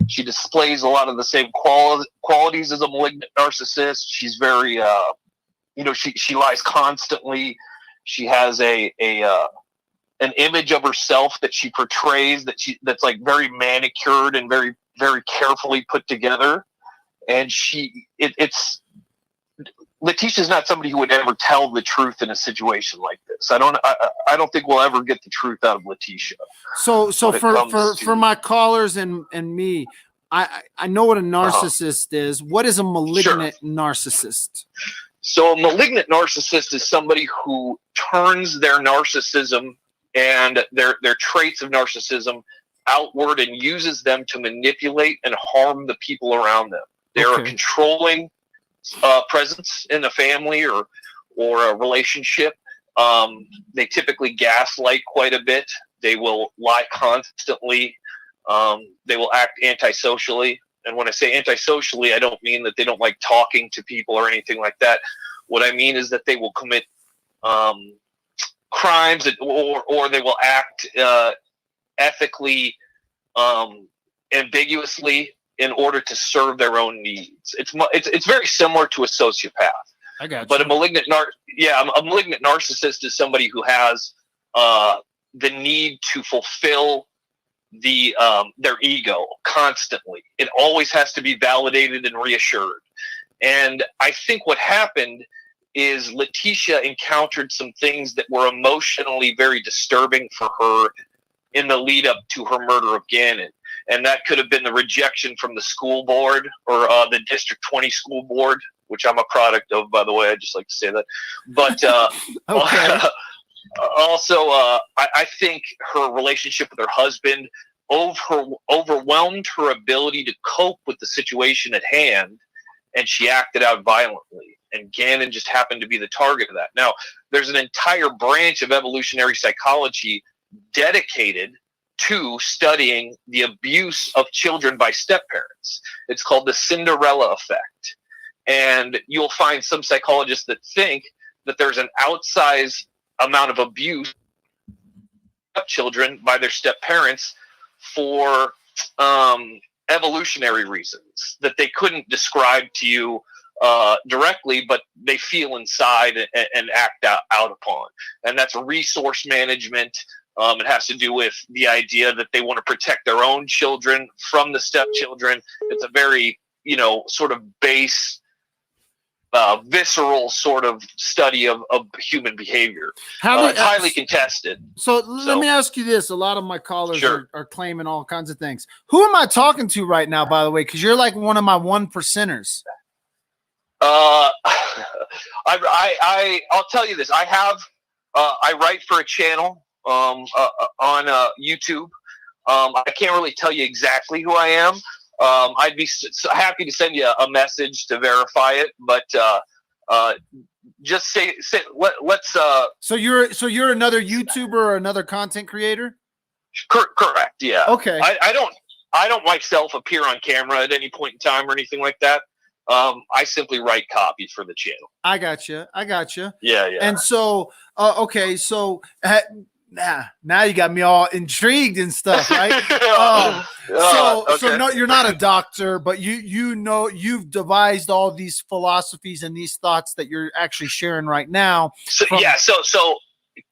She displays a lot of the same qualities as a malignant narcissist. She's very, she lies constantly. She has an image of herself that she portrays that's like very manicured and very, very carefully put together. And Letecia's not somebody who would ever tell the truth in a situation like this. I don't think we'll ever get the truth out of Letecia. So for my callers and me, I know what a narcissist is. What is a malignant narcissist? So a malignant narcissist is somebody who turns their narcissism and their traits of narcissism outward and uses them to manipulate and harm the people around them. They're a controlling presence in a family or a relationship. They typically gaslight quite a bit. They will lie constantly. They will act antisocially. And when I say antisocially, I don't mean that they don't like talking to people or anything like that. What I mean is that they will commit crimes or they will act ethically ambiguously in order to serve their own needs. It's very similar to a sociopath. I got you. But a malignant narcissist is somebody who has the need to fulfill their ego constantly. It always has to be validated and reassured. And I think what happened is Letecia encountered some things that were emotionally very disturbing for her in the lead up to her murder of Gannon. And that could have been the rejection from the school board or the District 20 school board, which I'm a product of, by the way. I just like to say that. But also, I think her relationship with her husband overwhelmed her ability to cope with the situation at hand, and she acted out violently. And Gannon just happened to be the target of that. Now, there's an entire branch of evolutionary psychology dedicated to studying the abuse of children by step-parents. It's called the Cinderella effect. And you'll find some psychologists that think that there's an outsized amount of abuse of children by their step parents for evolutionary reasons that they couldn't describe to you directly, but they feel inside and act out upon. And that's resource management. It has to do with the idea that they want to protect their own children from the stepchildren. It's a very, sort of base, visceral sort of study of human behavior. It's highly contested. So let me ask you this. A lot of my callers Sure. are claiming all kinds of things. Who am I talking to right now, by the way? Because you're like one of my 1%ers. I'll tell you this. I write for a channel on YouTube. I can't really tell you exactly who I am. I'd be happy to send you a message to verify it, but just say let's. So you're another YouTuber or another content creator? Correct. Yeah. Okay. I don't myself appear on camera at any point in time or anything like that. I simply write copy for the channel. I got you. Yeah. And so, okay, so now you got me all intrigued and stuff, right? Okay. So no, you're not a doctor, but you've devised all these philosophies and these thoughts that you're actually sharing right now. So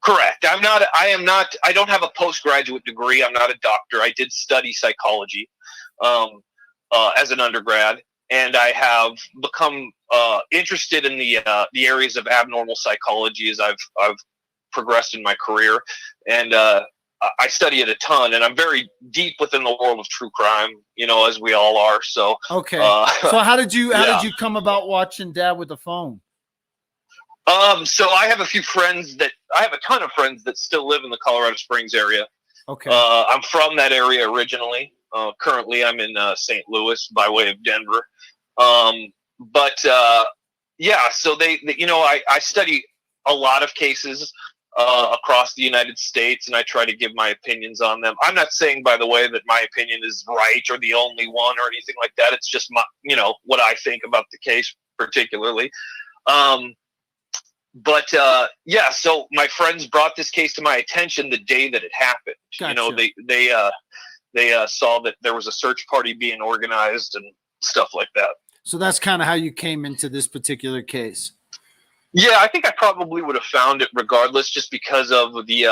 correct. I don't have a postgraduate degree. I'm not a doctor. I did study psychology as an undergrad, and I have become interested in the areas of abnormal psychology as I've progressed in my career, and I study it a ton, and I'm very deep within the world of true crime, as we all are. So okay. So how did you come about watching Dad with the Phone? So I have a ton of friends that still live in the Colorado Springs area. Okay. I'm from that area originally. Currently, I'm in St. Louis by way of Denver. So I study a lot of cases across the United States, and I try to give my opinions on them. I'm not saying, by the way, that my opinion is right or the only one or anything like that. It's just what I think about the case particularly. So my friends brought this case to my attention the day that it happened. Gotcha. They saw that there was a search party being organized and stuff like that. So that's kind of how you came into this particular case. Yeah, I think I probably would have found it regardless, just because of the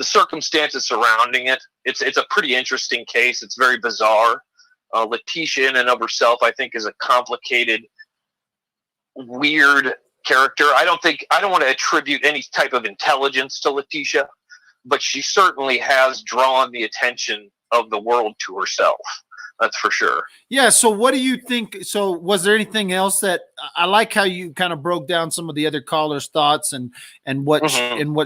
circumstances surrounding it. It's a pretty interesting case. It's very bizarre. Letecia in and of herself, I think, is a complicated, weird character. I don't want to attribute any type of intelligence to Letecia, but she certainly has drawn the attention of the world to herself. That's for sure. Yeah. So what do you think? So was there anything else that I like how you kind of broke down some of the other callers' thoughts and what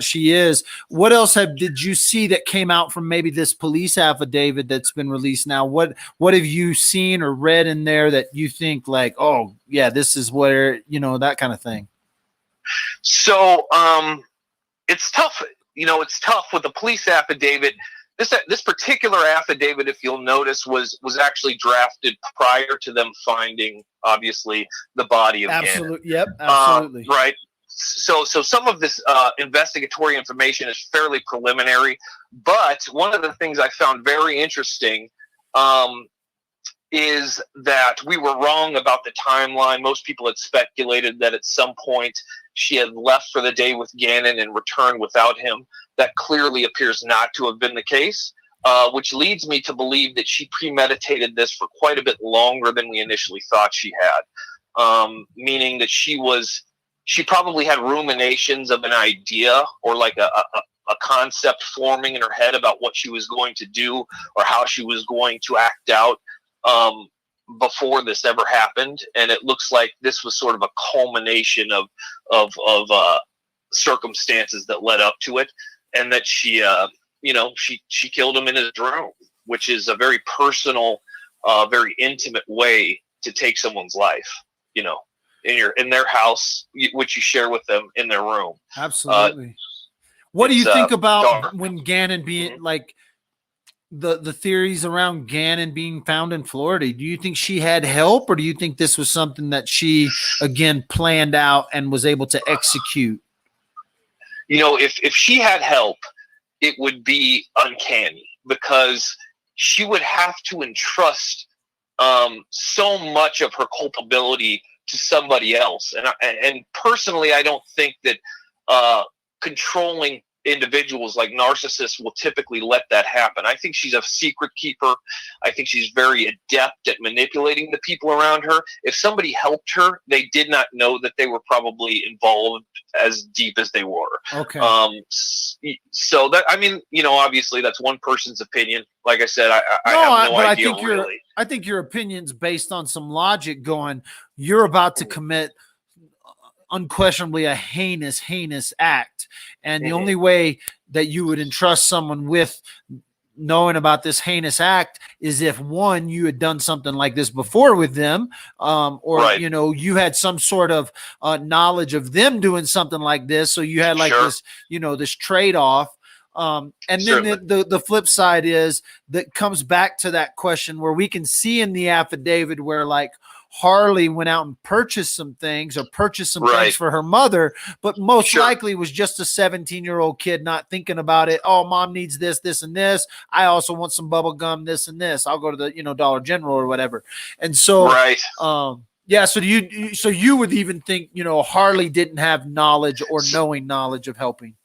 she is? What else did you see that came out from maybe this police affidavit that's been released now? What have you seen or read in there that you think like, oh yeah, this is where, that kind of thing? So it's tough. It's tough with the police affidavit. This particular affidavit, if you'll notice, was actually drafted prior to them finding, obviously, the body of Absolutely. Gannon. Yep. Absolutely. Right. So some of this investigatory information is fairly preliminary, but one of the things I found very interesting is that we were wrong about the timeline. Most people had speculated that at some point she had left for the day with Gannon and returned without him. That clearly appears not to have been the case, which leads me to believe that she premeditated this for quite a bit longer than we initially thought she had, meaning that she probably had ruminations of an idea or like a concept forming in her head about what she was going to do or how she was going to act out before this ever happened. And it looks like this was sort of a culmination of circumstances that led up to it, and that she killed him in his room, which is a very personal, very intimate way to take someone's life, in their house, which you share with them in their room. Absolutely. What do you think about dark. when Gannon being like, the theories around Gannon being found in Florida? Do you think she had help, or do you think this was something that she again planned out and was able to execute? You know, if she had help, it would be uncanny because she would have to entrust so much of her culpability to somebody else. And personally, I don't think that controlling individuals like narcissists will typically let that happen. I think she's a secret keeper. I think she's very adept at manipulating the people around her. If somebody helped her, they did not know that they were probably involved as deep as they were. Okay. So that, I mean, you know, obviously that's one person's opinion. Like I said, I have no idea really. I think your opinion's based on some logic going, you're about to commit unquestionably a heinous act. And the only way that you would entrust someone with knowing about this heinous act is if, one, you had done something like this before with them, or, you know, you had some sort of knowledge of them doing something like this. So you had like this, you know, this trade-off. And then the flip side is that comes back to that question where we can see in the affidavit where like Harley went out and purchased some things or purchased some things for her mother, but most likely was just a 17-year-old kid not thinking about it. Oh, mom needs this, this, and this. I also want some bubble gum, this and this. I'll go to the, you know, Dollar General or whatever. And so, yeah. So you would even think, you know, Harley didn't have knowledge or knowing knowledge of helping.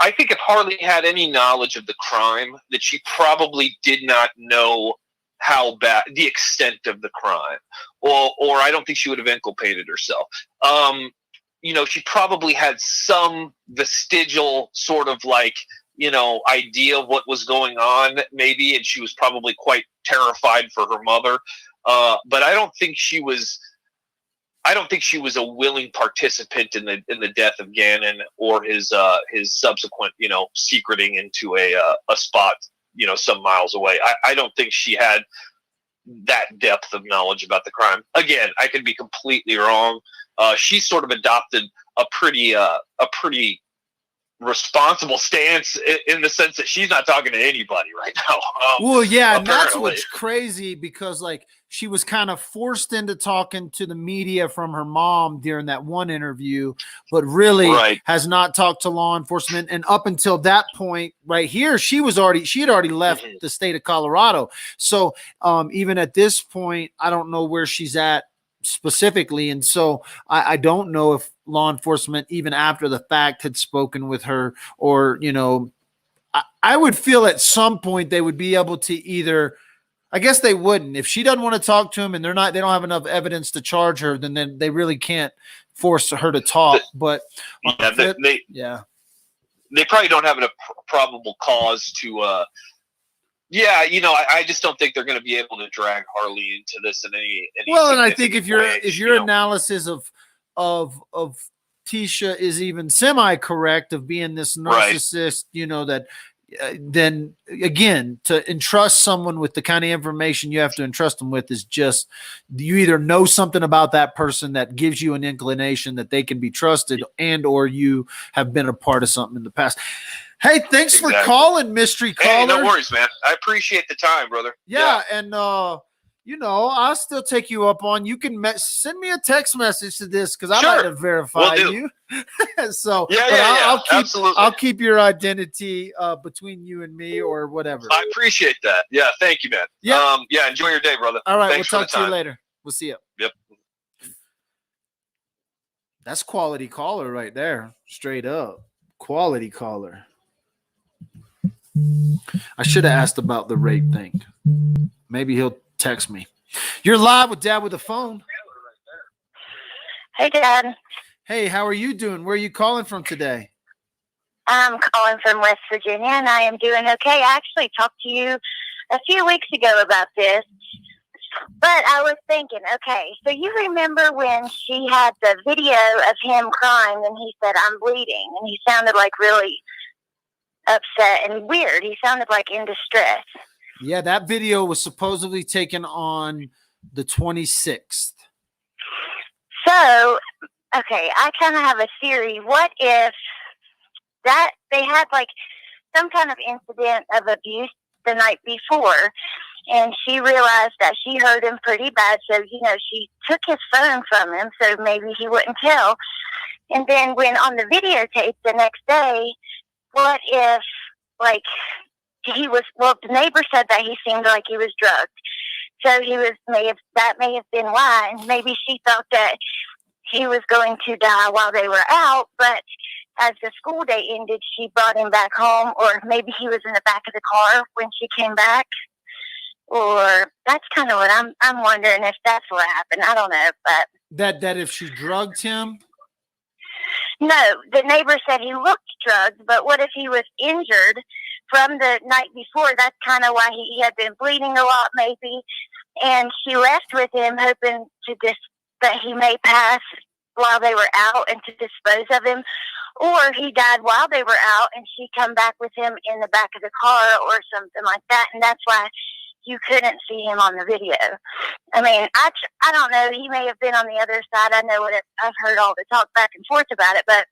I think if Harley had any knowledge of the crime, that she probably did not know how bad, the extent of the crime, or I don't think she would have inculpated herself. You know, she probably had some vestigial sort of like, you know, idea of what was going on maybe, and she was probably quite terrified for her mother. But I don't think she was a willing participant in the death of Gannon or his subsequent, you know, secreting into a spot, you know, some miles away. I don't think she had that depth of knowledge about the crime. Again, I could be completely wrong. She sort of adopted a pretty responsible stance in the sense that she's not talking to anybody right now. Well, yeah, and that's what's crazy because like she was kind of forced into talking to the media from her mom during that one interview, but really has not talked to law enforcement. And up until that point right here, she had already left the state of Colorado. So even at this point, I don't know where she's at specifically. And so I don't know if law enforcement, even after the fact, had spoken with her, or, you know, I would feel at some point they would be able to either, I guess they wouldn't. If she doesn't want to talk to him and they don't have enough evidence to charge her, then they really can't force her to talk. But they probably don't have a probable cause to, you know, I just don't think they're going to be able to drag Harley into this in any well, and I think if your analysis of Tecia is even semi-correct of being this narcissist, you know, that then again, to entrust someone with the kind of information you have to entrust them with is just, you either know something about that person that gives you an inclination that they can be trusted, and or you have been a part of something in the past. Hey, thanks for calling, mystery caller. Hey, no worries, man. I appreciate the time, brother. Yeah. And you know, I'll still take you up on. You can send me a text message to this because I might have verified you. So I'll keep your identity between you and me or whatever. I appreciate that. Yeah, thank you, man. Yeah, enjoy your day, brother. All right, Thanks we'll talk to you later. We'll see you. Yep. That's quality caller right there. Straight up. Quality caller. I should have asked about the rape thing. Maybe he'll text me. You're live with Dad with the phone. Hey, Dad. Hey, how are you doing? Where are you calling from today? I'm calling from West Virginia, and I am doing okay. I actually talked to you a few weeks ago about this, but I was thinking, okay, so you remember when she had the video of him crying, and he said, "I'm bleeding," and he sounded like really upset and weird. He sounded like in distress. Yeah, that video was supposedly taken on the 26th. So, okay, I kind of have a theory. What if that they had like some kind of incident of abuse the night before. And she realized that she hurt him pretty bad. So, she took his phone from him so maybe he wouldn't tell. And then when on the videotape the next day, what if, like, the neighbor said that he seemed like he was drugged. So that may have been why. And maybe she thought that he was going to die while they were out, but as the school day ended, she brought him back home, or maybe he was in the back of the car when she came back. Or that's kind of what I'm wondering if that's what happened. I don't know, but that if she drugged him. No, the neighbor said he looked drugged, but what if he was injured from the night before? That's kind of why he had been bleeding a lot, maybe. And she left with him, hoping that he may pass while they were out and to dispose of him. Or he died while they were out and she come back with him in the back of the car or something like that. And that's why you couldn't see him on the video. I mean, I don't know. He may have been on the other side. I know I've heard all the talk back and forth about it, but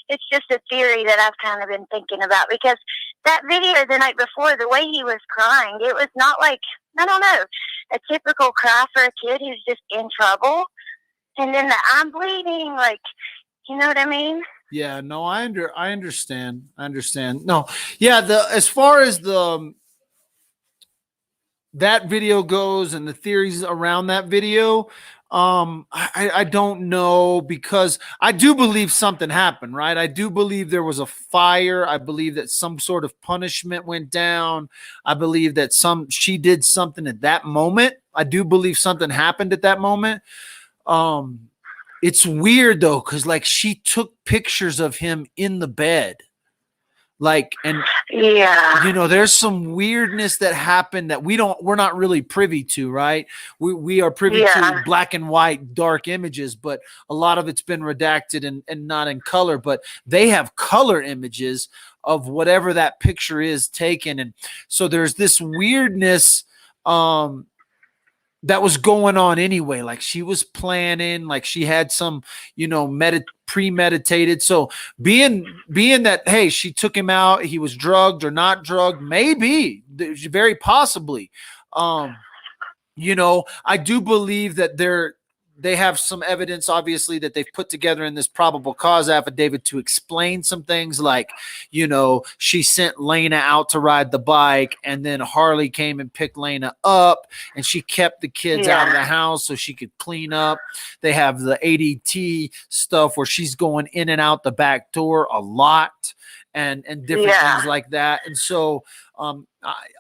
it's just a theory that I've kind of been thinking about, because that video the night before, the way he was crying, it was not like, I don't know, a typical cry for a kid who's just in trouble. And then I'm bleeding, like, you know what I mean? Yeah, no, I understand. No, yeah, as far as that video goes and the theories around that video, I don't know, because I do believe something happened, right? I do believe there was a fire. I believe that some sort of punishment went down. I believe that she did something at that moment. I do believe something happened at that moment. It's weird though, because like she took pictures of him in the bed. Like, and yeah, there's some weirdness that happened that we're not really privy to, right? We are privy to black and white, dark images, but a lot of it's been redacted and not in color, but they have color images of whatever that picture is taken. And so there's this weirdness, that was going on anyway. Like she was planning, like she had some, premeditated. So being that, hey, she took him out, he was drugged or not drugged, maybe, very possibly. I do believe that they have some evidence, obviously, that they've put together in this probable cause affidavit to explain some things, like, she sent Lena out to ride the bike, and then Harley came and picked Lena up, and she kept the kids out of the house so she could clean up. They have the ADT stuff where she's going in and out the back door a lot, and different things like that. And so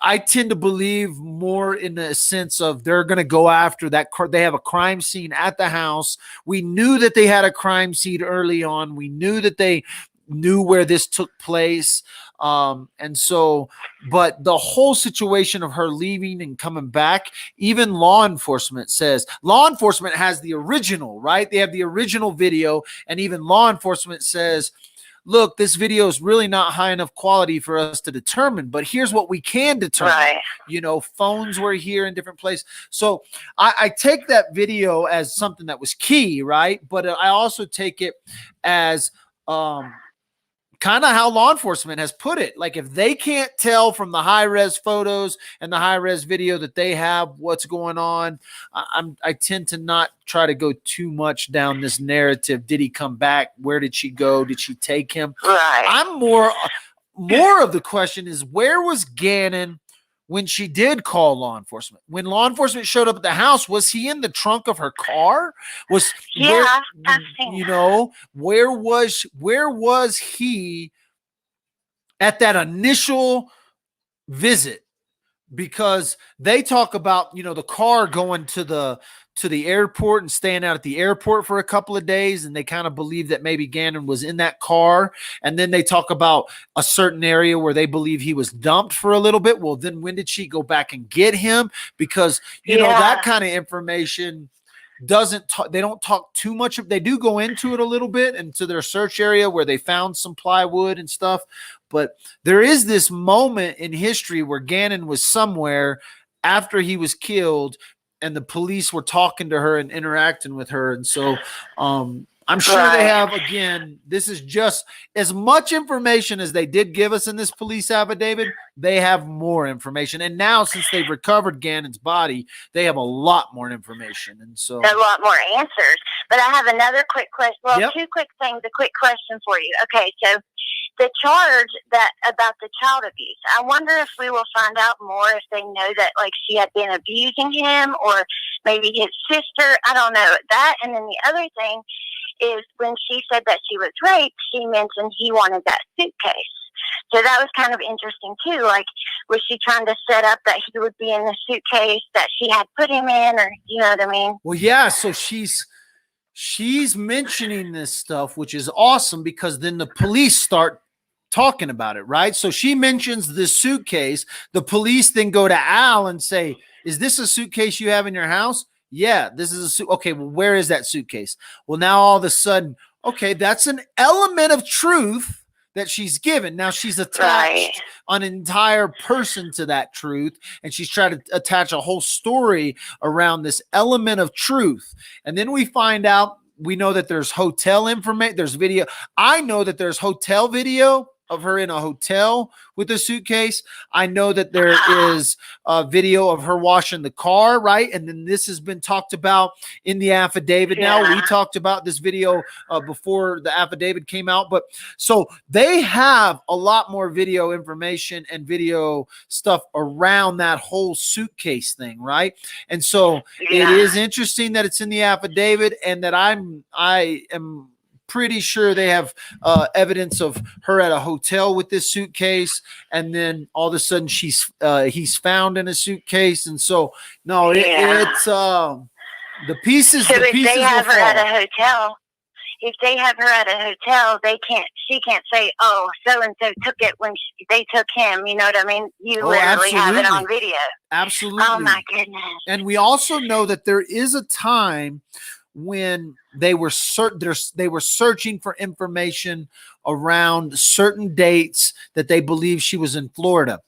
I tend to believe more in the sense of they're going to go after that. They have a crime scene at the house. We knew that they had a crime scene early on. We knew that they knew where this took place. And so, but the whole situation of her leaving and coming back, even law enforcement has the original, right? They have the original video, and even law enforcement says, look, this video is really not high enough quality for us to determine, but here's what we can determine. Right. Phones were here in different places. So I take that video as something that was key, right? But I also take it as kind of how law enforcement has put it. Like, if they can't tell from the high-res photos and the high-res video that they have what's going on, I tend to not try to go too much down this narrative. Did he come back? Where did she go? Did she take him? right. I'm more of the question is, where was Gannon when she did call law enforcement? When law enforcement showed up at the house, was he in the trunk of her car? I've seen that. Where was he at that initial visit? Because they talk about, the car going to the airport and staying out at the airport for a couple of days, and they kind of believe that maybe Gannon was in that car. And then they talk about a certain area where they believe he was dumped for a little bit. Well, then when did she go back and get him? Because that kind of information they don't talk too much. They do go into it a little bit, into their search area where they found some plywood and stuff. But there is this moment in history where Gannon was somewhere after he was killed, and the police were talking to her and interacting with her. And so I'm sure they Right. have, again, this is just as much information as they did give us in this police affidavit. They have more information. And now, since they've recovered Gannon's body, they have a lot more information. And so, A lot more answers. But I have another quick question. Well, Yep. two quick things. A quick question for you. Okay, so the charge that about the child abuse. I wonder if we will find out more if they know that like she had been abusing him, or maybe his sister. I don't know that. And then the other thing is when she said that she was raped, she mentioned he wanted that suitcase. So that was kind of interesting too. Like, was she trying to set up that he would be in the suitcase that she had put him in, or you know what I mean? well, yeah, so she's mentioning this stuff, which is awesome because then the police start talking about it, right? So she mentions this suitcase. The police then go to Al and say, is this a suitcase you have in your house? Yeah, this is a suit. Okay, well, where is that suitcase? Well, now all of a sudden, okay, that's an element of truth that she's given. Now she's attached an entire person to that truth, and she's trying to attach a whole story around this element of truth. And then we find out, we know that there's hotel information, there's video. I know that there's hotel video of her in a hotel with a suitcase. I know that there is a video of her washing the car, right? And then this has been talked about in the affidavit. Now we talked about this video before the affidavit came out, but so they have a lot more video information and video stuff around that whole suitcase thing, right? And so it is interesting that it's in the affidavit, and that I am pretty sure they have evidence of her at a hotel with this suitcase, and then all of a sudden he's found in a suitcase. And so no, it's the pieces. So the if pieces they have will her at fall. a hotel, she can't say, oh, so and so took it when they took him. You know what I mean? You literally have it on video. Absolutely. Oh my goodness. And we also know that there is a time when they were searching for information around certain dates that they believe she was in Florida.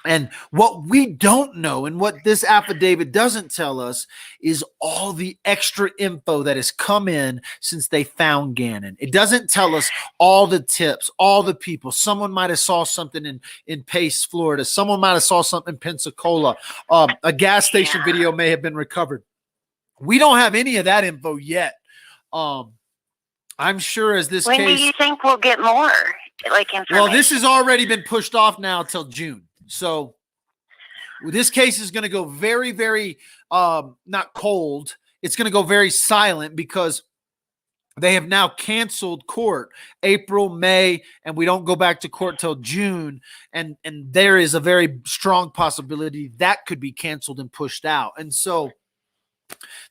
And what we don't know, and what this affidavit doesn't tell us, is all the extra info that has come in since they found Gannon. It doesn't tell us all the tips, all the people. Someone might have saw something in Pace, Florida. Someone might have saw something in Pensacola. A gas station video may have been recovered. We don't have any of that info yet. I'm sure as this When case. do you think we'll get more information? Well, this has already been pushed off now till June. So this case is going to go very, very not cold. It's going to go very silent because they have now canceled court April, May, and we don't go back to court till June. And there is a very strong possibility that could be canceled and pushed out. And so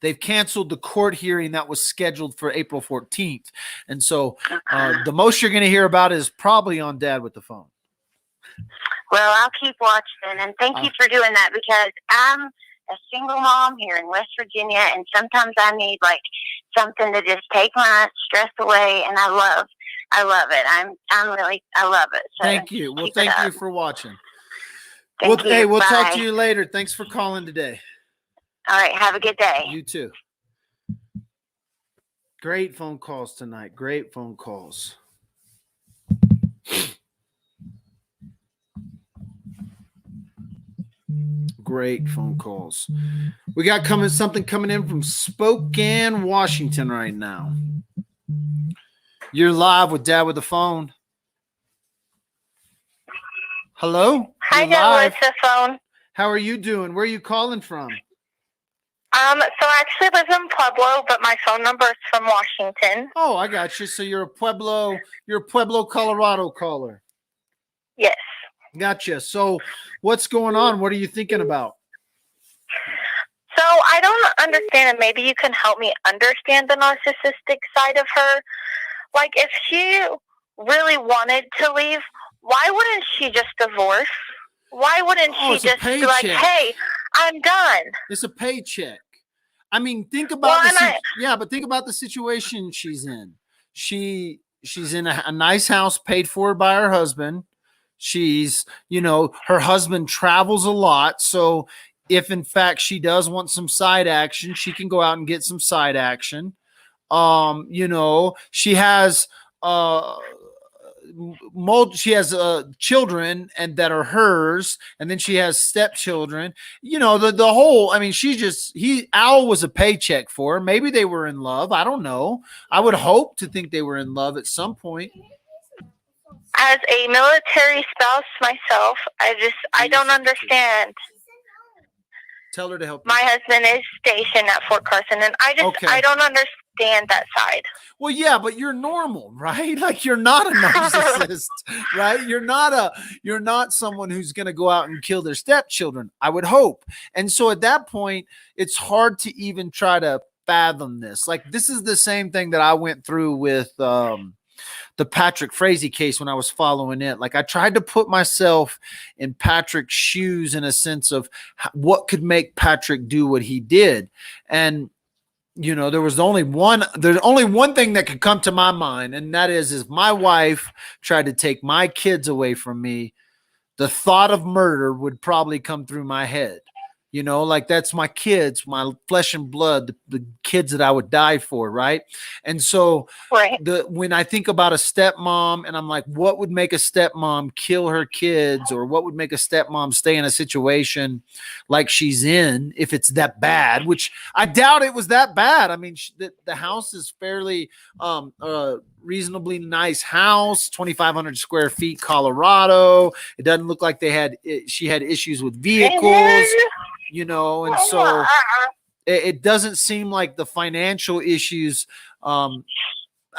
they've canceled the court hearing that was scheduled for April 14th. And so the most you're going to hear about is probably on Dad with the Phone. Well, I'll keep watching, and thank you for doing that, because I'm a single mom here in West Virginia, and sometimes I need something to just take my stress away, and I love it. I love it. So thank you. Well, thank you for watching. Thank you. Hey, we'll Bye. talk to you later. Thanks for calling today. All right. Have a good day. You too. Great phone calls tonight. Great phone calls. Great phone calls. We got something coming in from Spokane, Washington right now. You're live with Dad with the Phone. Hello? Hi, You're Dad live. with the Phone. How are you doing? Where are you calling from? So I actually live in Pueblo, but my phone number is from Washington. Oh, I got you. So you're a Pueblo, Colorado caller. Yes. Gotcha. So what's going on? What are you thinking about? So I don't understand, and maybe you can help me understand the narcissistic side of her. Like, if she really wanted to leave, why wouldn't she just divorce? Why wouldn't she just be like, hey, I'm done? It's a paycheck. I mean, think about but think about the situation she's in. She's in a nice house paid for by her husband. She's, her husband travels a lot. So if in fact she does want some side action, she can go out and get some side action. You know, she has she has children and that are hers, and then she has stepchildren. You know, the whole, I mean, Al was a paycheck for her. Maybe they were in love. I don't know. I would hope to think they were in love at some point. As a military spouse myself, I don't understand. Tell her to help My you. husband is stationed at Fort Carson, and I don't understand that side. Well, yeah, but you're normal, right? Like, you're not a narcissist, right? You're not someone who's going to go out and kill their stepchildren, I would hope. And so at that point, it's hard to even try to fathom this. Like, this is the same thing that I went through with the Patrick Frazee case when I was following it. Like, I tried to put myself in Patrick's shoes in a sense of what could make Patrick do what he did. And, you know, there's only one thing that could come to my mind. And that is if my wife tried to take my kids away from me, the thought of murder would probably come through my head. You know, like, that's my kids, my flesh and blood, the kids that I would die for, right? And so Right. when I think about a stepmom, and I'm like, what would make a stepmom kill her kids, or what would make a stepmom stay in a situation like she's in if it's that bad, which I doubt it was that bad. I mean, the house is fairly reasonably nice house, 2,500 square feet, Colorado. It doesn't look like she had issues with vehicles. You know, and so it doesn't seem like the financial issues. I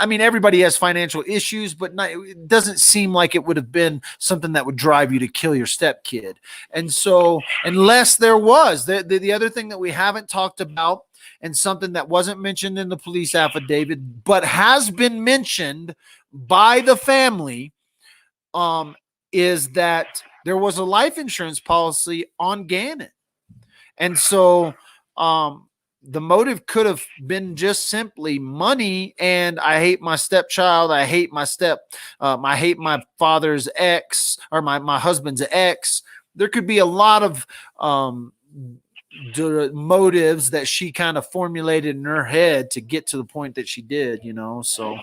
mean, everybody has financial issues, but it doesn't seem like it would have been something that would drive you to kill your stepkid. And so, unless there was the other thing that we haven't talked about, and something that wasn't mentioned in the police affidavit, but has been mentioned by the family, is that there was a life insurance policy on Gannon. And so the motive could have been just simply money. And I hate my stepchild. I hate my I hate my father's ex, or my husband's ex. There could be a lot of motives that she kind of formulated in her head to get to the point that she did, you know. So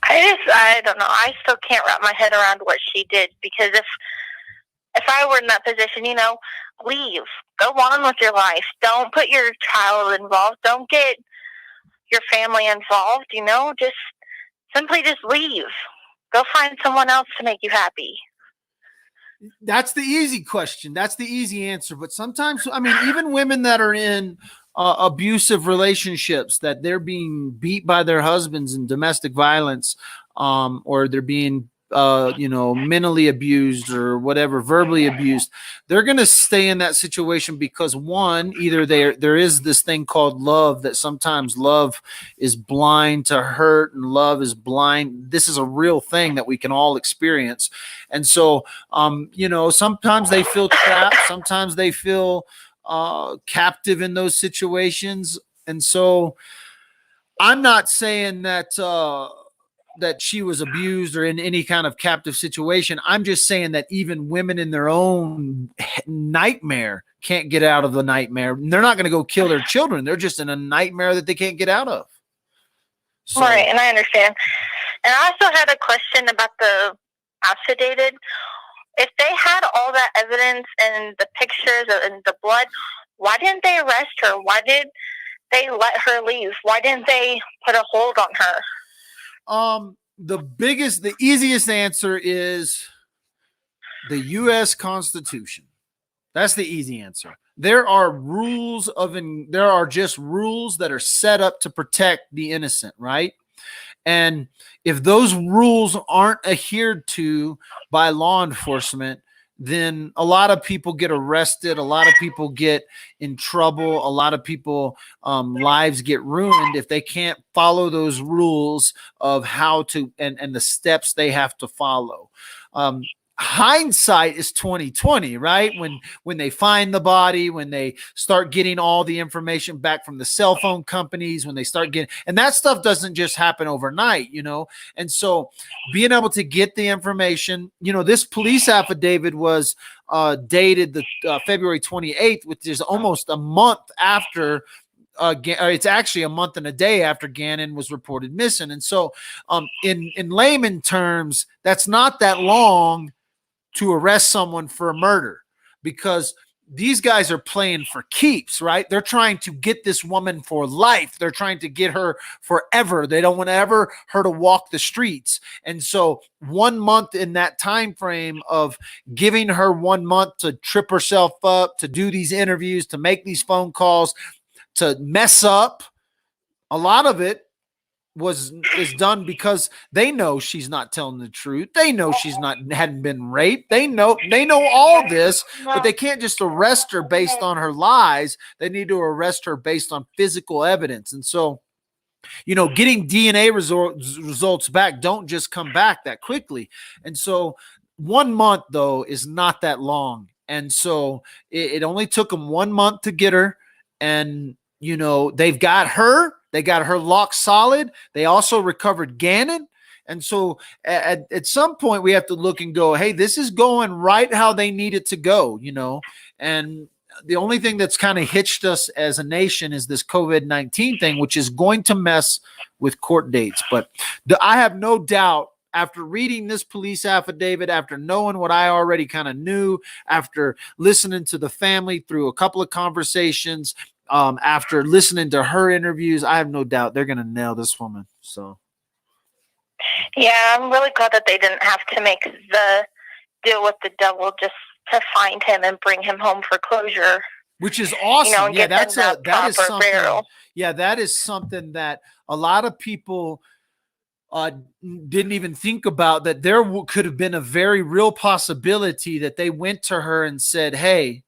I don't know. I still can't wrap my head around what she did, because if I were in that position, you know, leave. Go on with your life. Don't put your child involved. Don't get your family involved, you know. Just simply just leave. Go find someone else to make you happy. That's the easy question. That's the easy answer. But sometimes, I mean, even women that are in abusive relationships, that they're being beat by their husbands in domestic violence, or they're being mentally abused or whatever, verbally abused, they're going to stay in that situation because, one, either there is this thing called love, that sometimes love is blind to hurt, and love is blind. This is a real thing that we can all experience. And so, sometimes they feel trapped. Sometimes they feel captive in those situations. And so I'm not saying that she was abused or in any kind of captive situation. I'm just saying that even women in their own nightmare can't get out of the nightmare. They're not going to go kill their children. They're just in a nightmare that they can't get out of. So, right, and I understand. And I also had a question about the affidavit. If they had all that evidence and the pictures and the blood, why didn't they arrest her? Why did they let her leave? Why didn't they put a hold on her? The easiest answer is the U.S. Constitution. That's the easy answer. There are just rules that are set up to protect the innocent, right? And if those rules aren't adhered to by law enforcement, then a lot of people get arrested. A lot of people get in trouble. A lot of people lives get ruined if they can't follow those rules of how to and the steps they have to follow. Hindsight is 2020, right? When they find the body, when they start getting all the information back from the cell phone companies, when they start getting, and that stuff doesn't just happen overnight, you know? And so being able to get the information, you know, this police affidavit was dated the February 28th, which is almost a month after it's actually a month and a day after Gannon was reported missing. And so in layman terms, that's not that long to arrest someone for a murder, because these guys are playing for keeps, right? They're trying to get this woman for life. They're trying to get her forever. They don't want to ever her to walk the streets. And so 1 month in that time frame of giving her 1 month to trip herself up, to do these interviews, to make these phone calls, to mess up, a lot of it is done because they know she's not telling the truth. They know she's hadn't been raped. They know all this, but they can't just arrest her based on her lies. They need to arrest her based on physical evidence. And so, getting DNA results back don't just come back that quickly. And so 1 month though is not that long. And so it only took them 1 month to get her. And they've got her. They got her locked solid. They also recovered Gannon. And so at some point we have to look and go, hey, this is going right how they need it to go, And the only thing that's kind of hitched us as a nation is this COVID-19 thing, which is going to mess with court dates. But I have no doubt, after reading this police affidavit, after knowing what I already kind of knew, after listening to the family through a couple of conversations, after listening to her interviews, I have no doubt they're going to nail this woman. So, yeah, I'm really glad that they didn't have to make the deal with the devil just to find him and bring him home for closure. Which is awesome. Yeah, that is something. Burial. Yeah, that is something that a lot of people didn't even think about, that there could have been a very real possibility that they went to her and said, hey,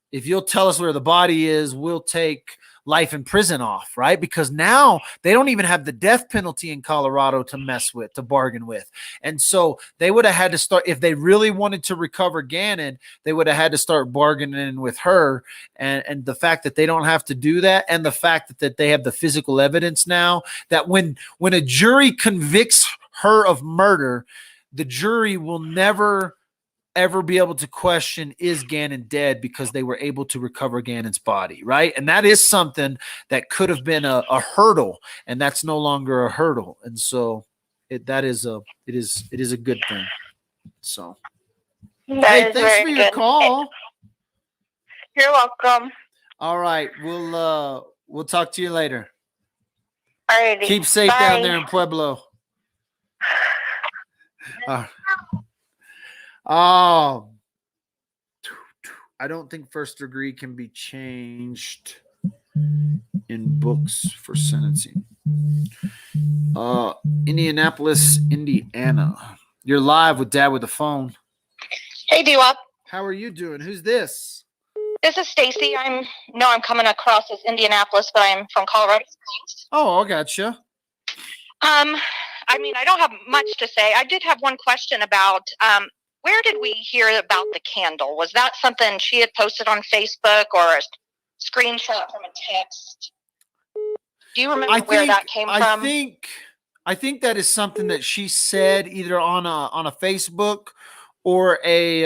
if you'll tell us where the body is, we'll take life in prison off, right? Because now they don't even have the death penalty in Colorado to bargain with. And so they would have had to start, if they really wanted to recover Gannon, they would have had to start bargaining with her. And the fact that they don't have to do that, and the fact that they have the physical evidence now, that when a jury convicts her of murder, the jury will never ever be able to question, is Gannon dead, because they were able to recover Gannon's body, right? And that is something that could have been a hurdle, and that's no longer a hurdle. And so it is a good thing. So hey, thanks for your call. You're welcome. All right, we'll talk to you later. Alrighty. Keep safe Bye. down there in Pueblo. Oh, I don't think first degree can be changed in books for sentencing. Indianapolis, Indiana. You're live with Dad with the phone. Hey, D-Wop. How are you doing? Who's this? This is Stacy. I'm coming across as Indianapolis, but I'm from Colorado Springs. Oh, I gotcha. I don't have much to say. I did have one question about where did we hear about the candle? Was that something she had posted on Facebook, or a screenshot from a text? Do you remember where that came from? I think that is something that she said either on a Facebook or a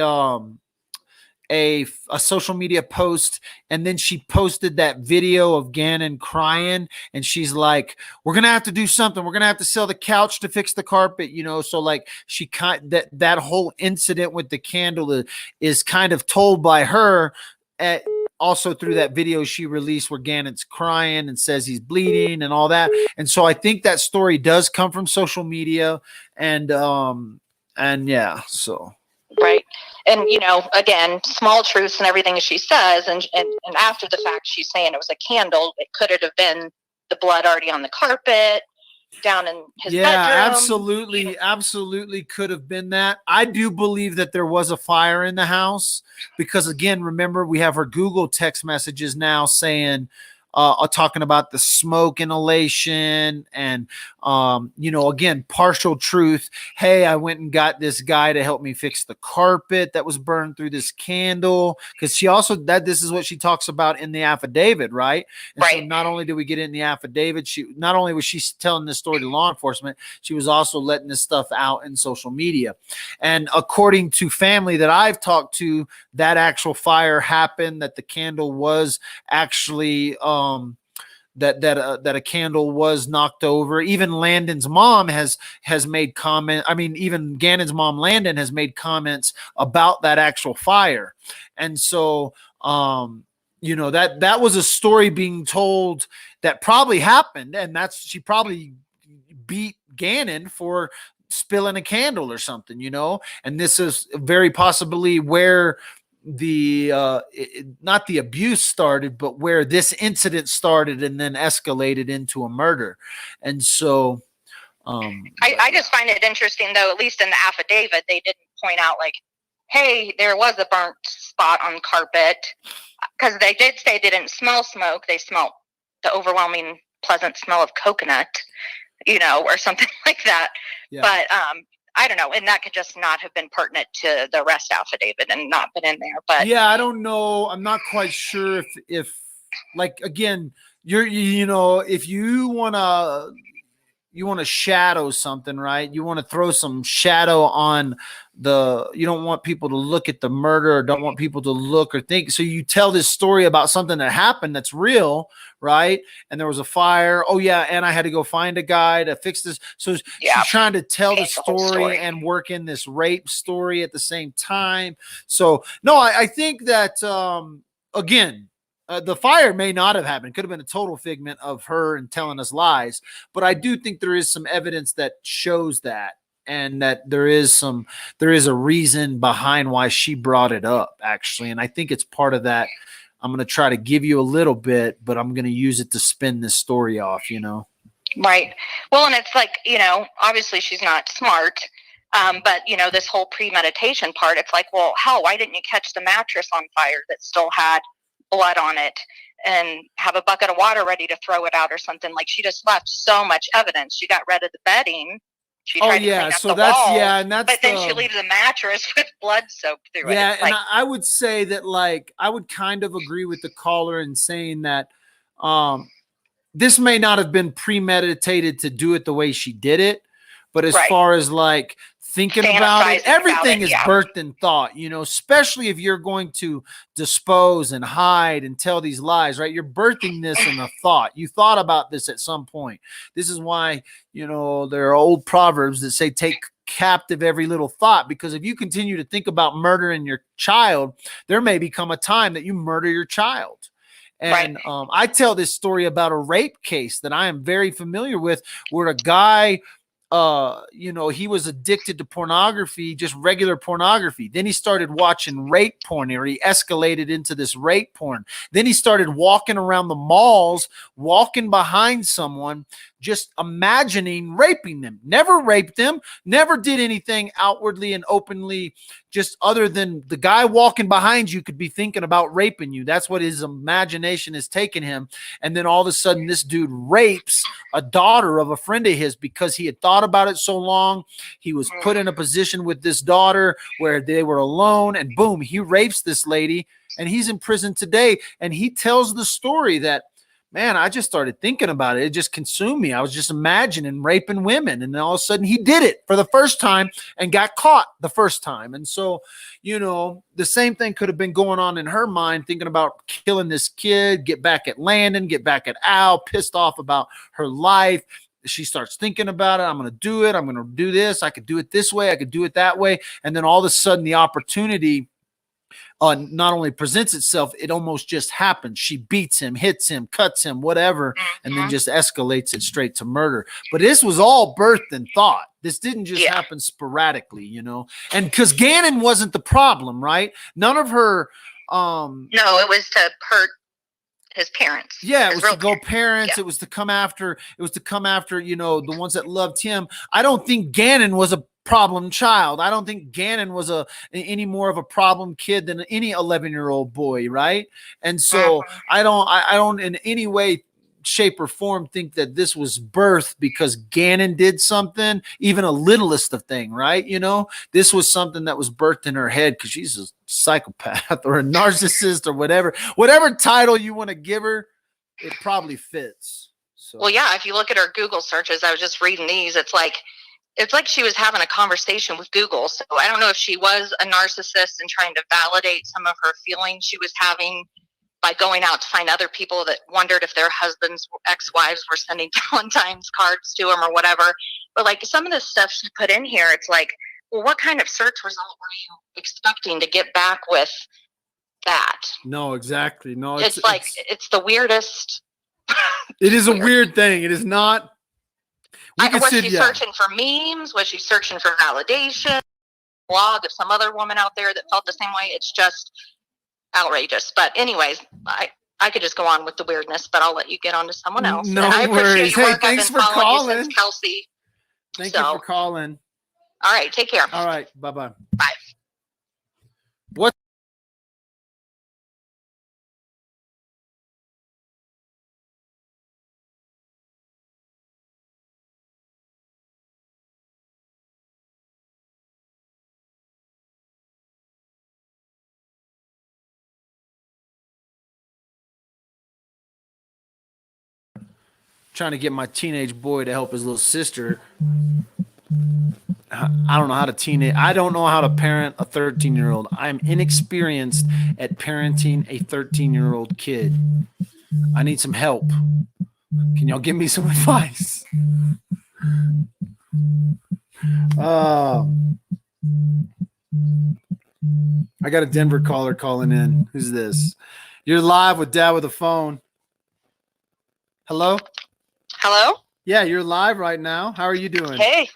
social media post, and then she posted that video of Gannon crying, and she's like, we're gonna have to do something, we're gonna have to sell the couch to fix the carpet, so like she that whole incident with the candle is kind of told by her also through that video she released where Gannon's crying and says he's bleeding and all that. And so I think that story does come from social media, and yeah, so right. And, again, small truths and everything she says. And after the fact, she's saying it was a candle. It could have been the blood already on the carpet down in his bedroom. Yeah, absolutely could have been that. I do believe that there was a fire in the house because, again, remember, we have her Google text messages now saying, talking about the smoke inhalation and, again, partial truth. Hey, I went and got this guy to help me fix the carpet that was burned through this candle. Because she also, this is what she talks about in the affidavit, right? And right. So not only did we get it in the affidavit, not only was she telling this story to law enforcement, she was also letting this stuff out in social media. And according to family that I've talked to, that actual fire happened, that the candle was actually, that a candle was knocked over. Even Landon's mom has made comment. I mean, even Gannon's mom, Landon, has made comments about that actual fire. And so, you know, that was a story being told that probably happened, and she probably beat Gannon for spilling a candle or something, you know. And this is very possibly where the not the abuse started, but where this incident started and then escalated into a murder. And so I just find it interesting, though, at least in the affidavit, they didn't point out, like, hey, there was a burnt spot on carpet, because they did say they didn't smell smoke. They smelled the overwhelming pleasant smell of coconut, you know, or something like that. Yeah. But I don't know, and that could just not have been pertinent to the arrest affidavit and not been in there. But yeah, I don't know. I'm not quite sure if like, again, you know, if you want to shadow something, right? You want to throw some shadow on you don't want people to look at the murder, or don't want people to look or think. So you tell this story about something that happened that's real, right? And there was a fire. Oh yeah. And I had to go find a guy to fix this. So she's trying to tell the story and work in this rape story at the same time. So no, I think that, again, the fire may not have happened. It could have been a total figment of her and telling us lies. But I do think there is some evidence that shows that, and that there is a reason behind why she brought it up, actually. And I think it's part of that. I'm going to try to give you a little bit, but I'm going to use it to spin this story off, you know? Right. Well, and it's like, you know, obviously she's not smart. But, you know, this whole premeditation part, it's like, well, hell, why didn't you catch the mattress on fire that still had blood on it and have a bucket of water ready to throw it out or something? Like, she just left so much evidence. She got rid of the bedding. She tried to clean up the walls, and that's, but then she leaves the mattress with blood soaked through it. Yeah, and I would say that, like, I would kind of agree with the caller in saying that this may not have been premeditated to do it the way she did it, but as far as like thinking about it, everything is birthed in thought, you know, especially if you're going to dispose and hide and tell these lies, right? You're birthing this in a thought. You thought about this at some point. This is why, you know, there are old proverbs that say, take captive every little thought, because if you continue to think about murdering your child, there may become a time that you murder your child. And I tell this story about a rape case that I am very familiar with, where a guy, you know, he was addicted to pornography, just regular pornography. Then he started watching rape porn, or he escalated into this rape porn. Then he started walking around the malls, walking behind someone, just imagining raping them. Never raped them, never did anything outwardly and openly, just other than the guy walking behind you could be thinking about raping you. That's what his imagination has taken him. And then all of a sudden, this dude rapes a daughter of a friend of his because he had thought about it so long. He was put in a position with this daughter where they were alone, and boom, he rapes this lady, and he's in prison today. And he tells the story that, man, I just started thinking about it. It just consumed me. I was just imagining raping women. And then all of a sudden he did it for the first time and got caught the first time. And so, you know, the same thing could have been going on in her mind, thinking about killing this kid, get back at Landon, get back at Al, pissed off about her life. She starts thinking about it. I'm going to do it. I'm going to do this. I could do it this way. I could do it that way. And then all of a sudden the opportunity not only presents itself, it almost just happens. She beats him, hits him, cuts him, whatever, and then just escalates it straight to murder. But this was all birthed in thought. This didn't just happen sporadically, you know. And because Gannon wasn't the problem, right? None of her no, it was to hurt his parents. Yeah, it was to go parents. Yeah. It was to come after, you know, the ones that loved him. I don't think Gannon was a problem child. I don't think Gannon was any more of a problem kid than any 11-year-old boy, right? And so I don't in any way, shape, or form think that this was birthed because Gannon did something, even a littlest of thing, right? You know, this was something that was birthed in her head because she's a psychopath or a narcissist or whatever title you want to give her, it probably fits. So. Well, yeah, if you look at her Google searches, I was just reading these, it's like she was having a conversation with Google. So I don't know if she was a narcissist and trying to validate some of her feelings she was having by going out to find other people that wondered if their husbands, ex-wives were sending Valentine's cards to them or whatever. But like some of the stuff she put in here, it's like, well, what kind of search result were you expecting to get back with that? No, exactly. No, It's like, it's the weirdest. it is a weird thing. It is not. Was she searching for memes? Was she searching for validation? Blog of some other woman out there that felt the same way? It's just outrageous. But anyways, I could just go on with the weirdness, but I'll let you get on to someone else. No and I worries. appreciate your Hey, work. thanks I've been for following calling. you since Kelsey. Thank you for calling. All right, take care. All right, bye-bye. Bye. What? Trying to get my teenage boy to help his little sister. I don't know how to I don't know how to parent a 13-year-old. I'm inexperienced at parenting a 13-year-old kid. I need some help. Can y'all give me some advice? I got a Denver caller calling in. Who's this? You're live with Dad with a phone. Hello? Hello? Yeah, you're live right now. How are you doing? Hey,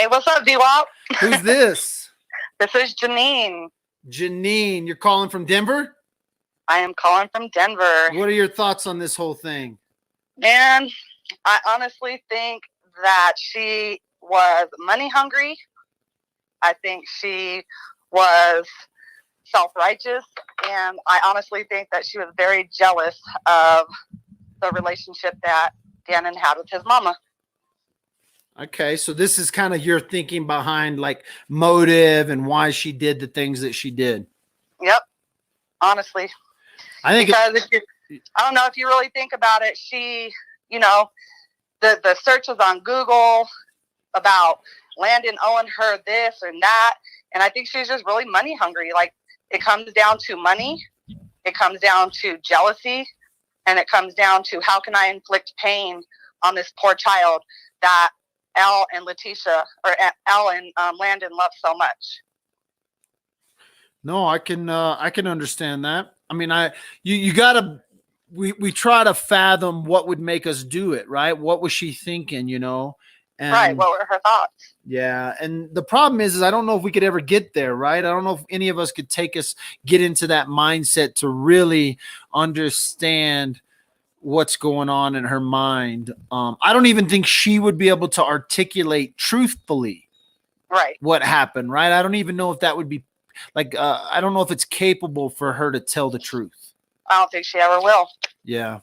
what's up, D-Wop? Who's this? This is Janine. Janine, you're calling from Denver? I am calling from Denver. What are your thoughts on this whole thing? Man, I honestly think that she was money hungry. I think she was self-righteous. And I honestly think that she was very jealous of the relationship that Gannon had with his mama. Okay, so this is kind of your thinking behind like motive and why she did the things that she did. Yep, honestly. I think because I don't know if you really think about it. She, the search was on Google about Landon owing her this and that, and I think she's just really money hungry. Like it comes down to money, it comes down to jealousy, and it comes down to how can I inflict pain on this poor child that Elle and Letecia or Elle and Landon love so much. No, I can understand that. I mean, you gotta, we try to fathom what would make us do it, right? What was she thinking, And, right. What were her thoughts? Yeah. And the problem is I don't know if we could ever get there, right? I don't know if any of us could get into that mindset to really understand what's going on in her mind. I don't even think she would be able to articulate truthfully what happened, right? I don't even know if that would be like, I don't know if it's capable for her to tell the truth. I don't think she ever will. Yeah.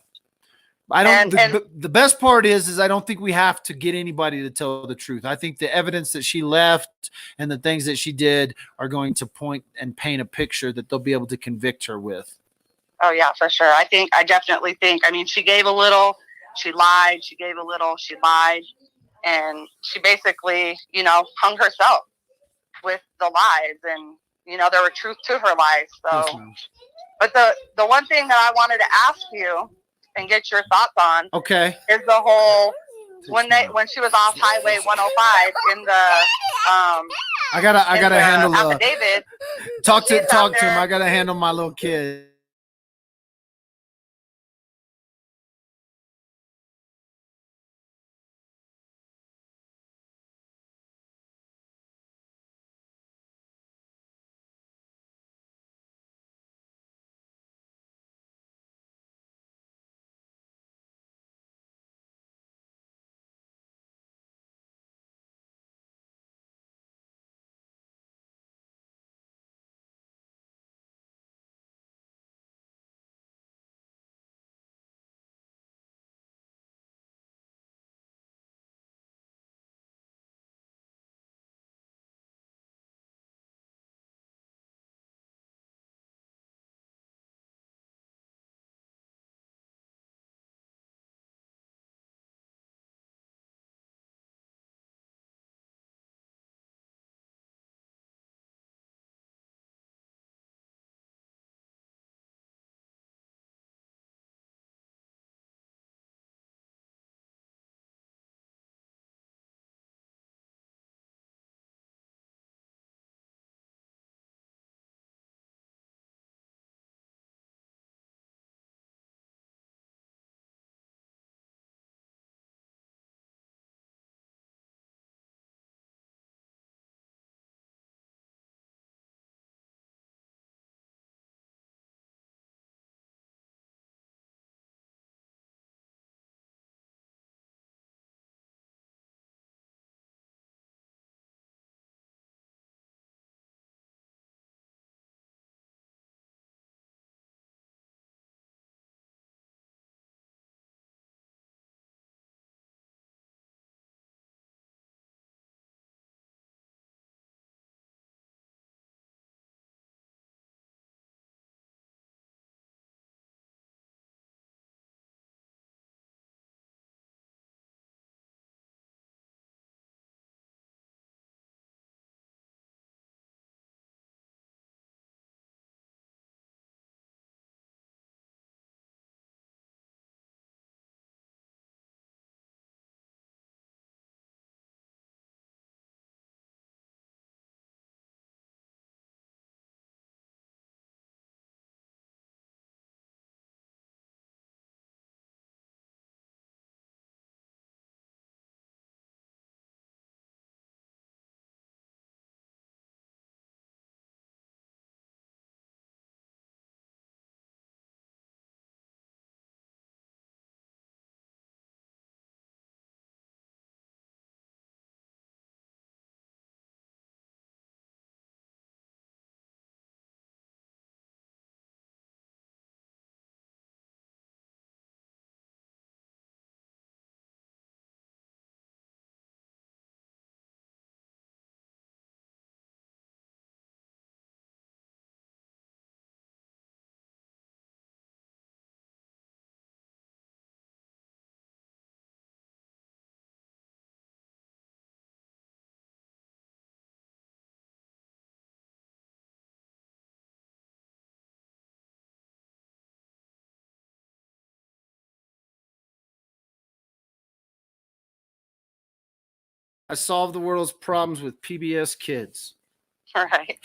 I don't, the best part is I don't think we have to get anybody to tell the truth. I think the evidence that she left and the things that she did are going to point and paint a picture that they'll be able to convict her with. Oh yeah, for sure. I definitely think, she gave a little, she lied, she gave a little, she lied, and she basically, hung herself with the lies, and, there were truth to her lies. So, Yes, but the one thing that I wanted to ask you and get your thoughts on, is the whole, when she was off Highway 105 in the, I gotta handle affidavit. Talk to him. I gotta handle my little kid. I solved the world's problems with PBS Kids. Right.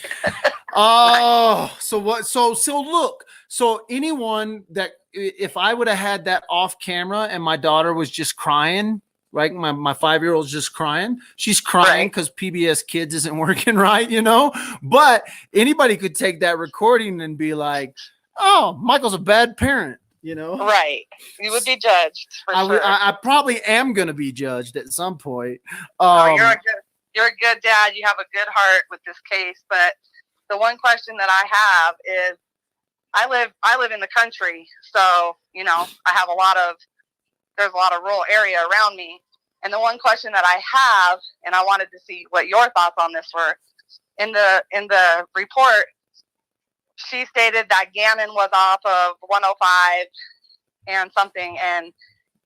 Oh, so what? So look. So anyone that if I would have had that off camera and my daughter was just crying, right? My 5-year-old's just crying. She's crying because PBS Kids isn't working right, you know. But anybody could take that recording and be like, "Oh, Michael's a bad parent," you know. Right. You would be judged for sure. I probably am going to be judged at some point. You're a good dad. You have a good heart with this case. But the one question that I have is, I live in the country, so you know there's a lot of rural area around me. And the one question that I have, and I wanted to see what your thoughts on this were, in the report, she stated that Gannon was off of 105 and something, and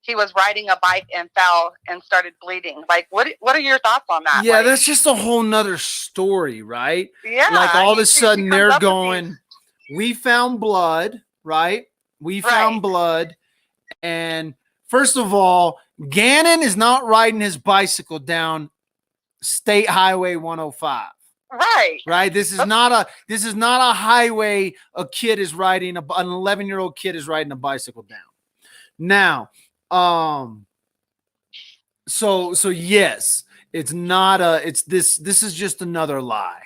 he was riding a bike and fell and started bleeding. Like, what are your thoughts on that? Yeah, like, that's just a whole nother story, right? Yeah. Like all of a sudden they're going, we found blood, right? We found blood. And first of all, Gannon is not riding his bicycle down State Highway 105. Right. This is not a highway a kid is riding, an 11-year-old kid is riding a bicycle down. Now, so yes, it's not this is just another lie.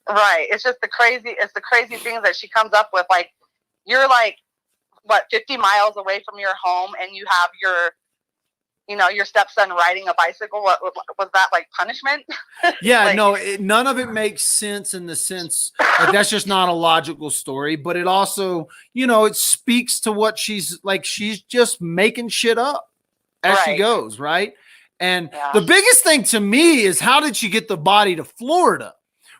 Right. It's just the crazy things that she comes up with. Like, you're like, what, 50 miles away from your home, and you have your stepson riding a bicycle. What was that, like, punishment? Yeah, like, no, none of it makes sense in the sense like that's just not a logical story, but it also, it speaks to what she's just making shit up as she goes, right? And the biggest thing to me is, how did she get the body to Florida?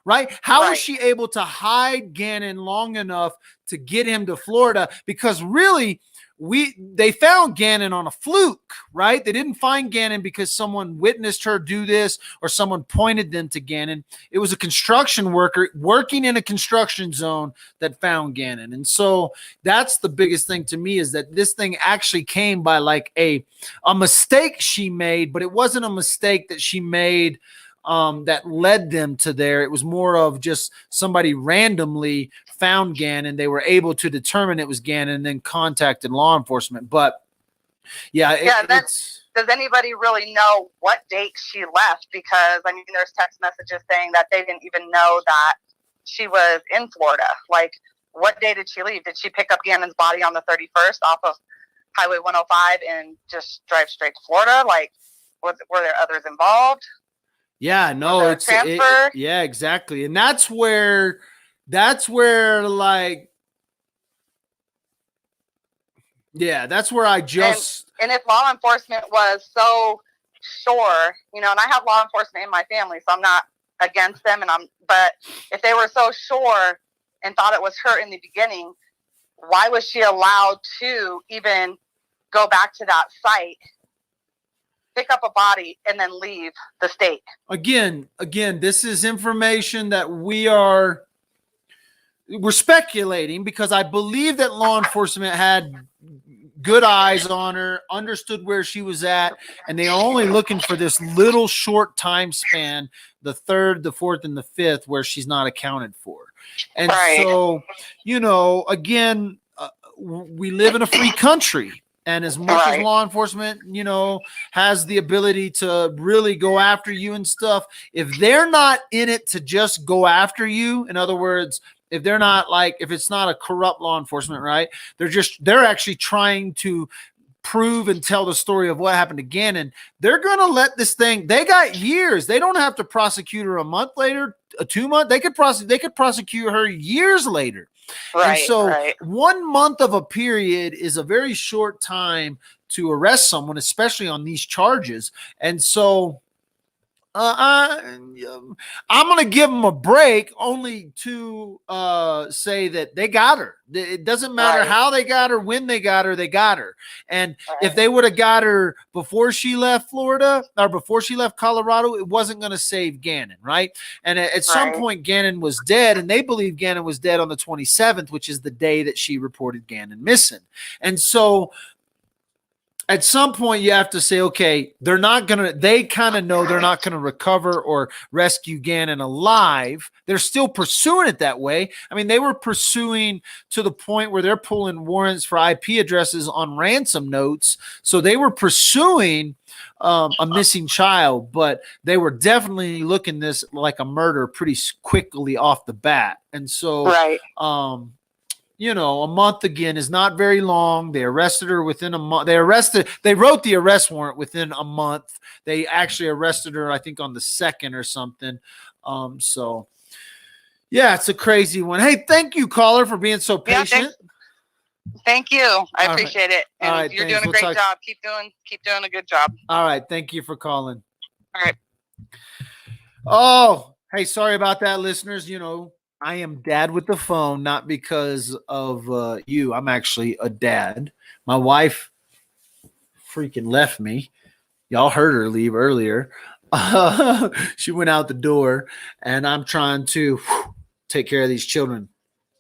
Right? How was she able to hide Gannon long enough to get him to Florida? Because really, they found Gannon on a fluke, right? They didn't find Gannon because someone witnessed her do this or someone pointed them to Gannon. It was a construction worker working in a construction zone that found Gannon. And so that's the biggest thing to me, is that this thing actually came by like a mistake she made, but it wasn't a mistake that she made that led them to there. It was more of just somebody randomly found Gannon. They were able to determine it was Gannon and then contacted law enforcement. But does anybody really know what date she left? Because I mean, there's text messages saying that they didn't even know that she was in Florida. Like, what day did she leave? Did she pick up Gannon's body on the 31st off of Highway 105 and just drive straight to Florida? Like, were there others involved? Yeah, no, yeah, exactly. And that's where like, yeah, that's where I just. And if law enforcement was so sure, and I have law enforcement in my family, so I'm not against them, but if they were so sure and thought it was her in the beginning, why was she allowed to even go back to that site, pick up a body, and then leave the state? Again, this is information that we're speculating, because I believe that law enforcement had good eyes on her, understood where she was at, and they are only looking for this little short time span, the 3rd, the 4th, and the 5th, where she's not accounted for. And so, again, we live in a free country. And as much as law enforcement, has the ability to really go after you and stuff, if they're not in it to just go after you, in other words, if they're not if it's not a corrupt law enforcement, right? They're actually trying to prove and tell the story of what happened to Gannon. They're going to let this thing, they got years. They don't have to prosecute her a month later, 2 months. They could prosecute her years later. And so 1 month of a period is a very short time to arrest someone, especially on these charges. And so I'm going to give them a break, only to say that they got her. It doesn't matter how they got her, when they got her, they got her. And if they would have got her before she left Florida or before she left Colorado, it wasn't going to save Gannon, right? And at some point, Gannon was dead, and they believe Gannon was dead on the 27th, which is the day that she reported Gannon missing. And so at some point you have to say, okay, they kind of know they're not going to recover or rescue Gannon alive. They're still pursuing it that way. I mean, they were pursuing to the point where they're pulling warrants for IP addresses on ransom notes. So they were pursuing a missing child, but they were definitely looking this like a murder pretty quickly off the bat. And so, Right. A month again is not very long. They arrested her within a month. They wrote the arrest warrant within a month. They actually arrested her, I think, on the 2nd or something. So yeah, it's a crazy one. Hey, thank you, caller, for being so patient. Thank you. I All right. appreciate it. And All right, you're thanks. doing a We'll great talk- job. Keep doing a good job. All right. Thank you for calling. All right. Oh, hey, sorry about that, listeners. I am dad with the phone, not because of you. I'm actually a dad. My wife freaking left me. Y'all heard her leave earlier. She went out the door, and I'm trying to take care of these children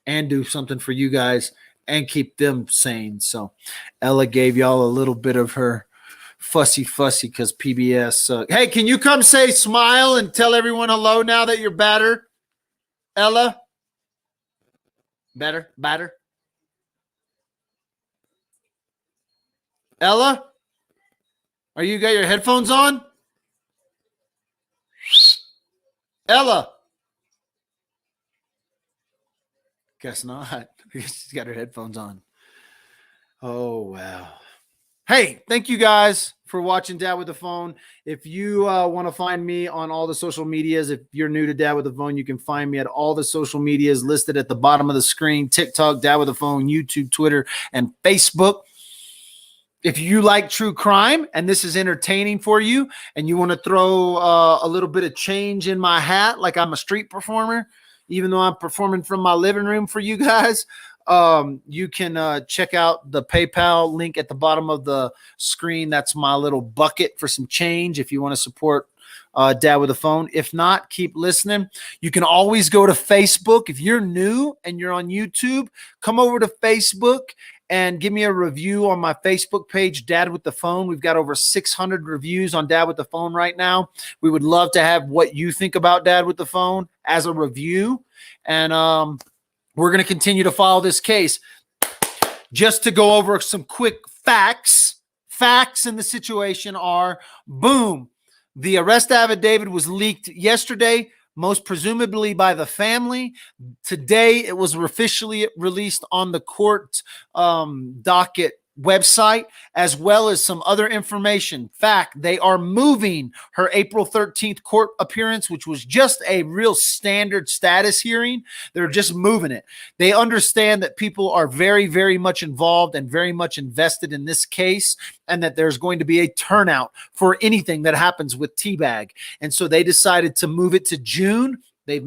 and do something for you guys and keep them sane. So Ella gave y'all a little bit of her fussy because PBS sucked. Hey, can you come say smile and tell everyone hello now that you're better? Ella? Better? Ella? Are you got your headphones on? Ella? Guess not. She's got her headphones on. Oh, wow. Hey, thank you guys for watching Dad with the Phone. If you want to find me on all the social medias, if you're new to Dad with the Phone, you can find me at all the social medias listed at the bottom of the screen: TikTok, Dad with the Phone, YouTube, Twitter, and Facebook. If you like true crime and this is entertaining for you and you want to throw a little bit of change in my hat, like I'm a street performer, even though I'm performing from my living room for you guys, you can check out the PayPal link at the bottom of the screen. That's my little bucket for some change if you want to support Dad with a Phone. If not, keep listening. You can always go to Facebook. If you're new and you're on YouTube, come over to Facebook and give me a review on my Facebook page, Dad with the Phone. We've got over 600 reviews on Dad with the Phone right now. We would love to have what you think about Dad with the Phone as a review. And we're going to continue to follow this case. Just to go over some quick facts. Facts in the situation are, boom, the arrest affidavit was leaked yesterday, most presumably by the family. Today, it was officially released on the court docket website, as well as some other information. Fact, they are moving her April 13th court appearance, which was just a real standard status hearing. They're just moving it. They understand that people are very, very much involved and very much invested in this case, and that there's going to be a turnout for anything that happens with Teabag. And so they decided to move it to June. They've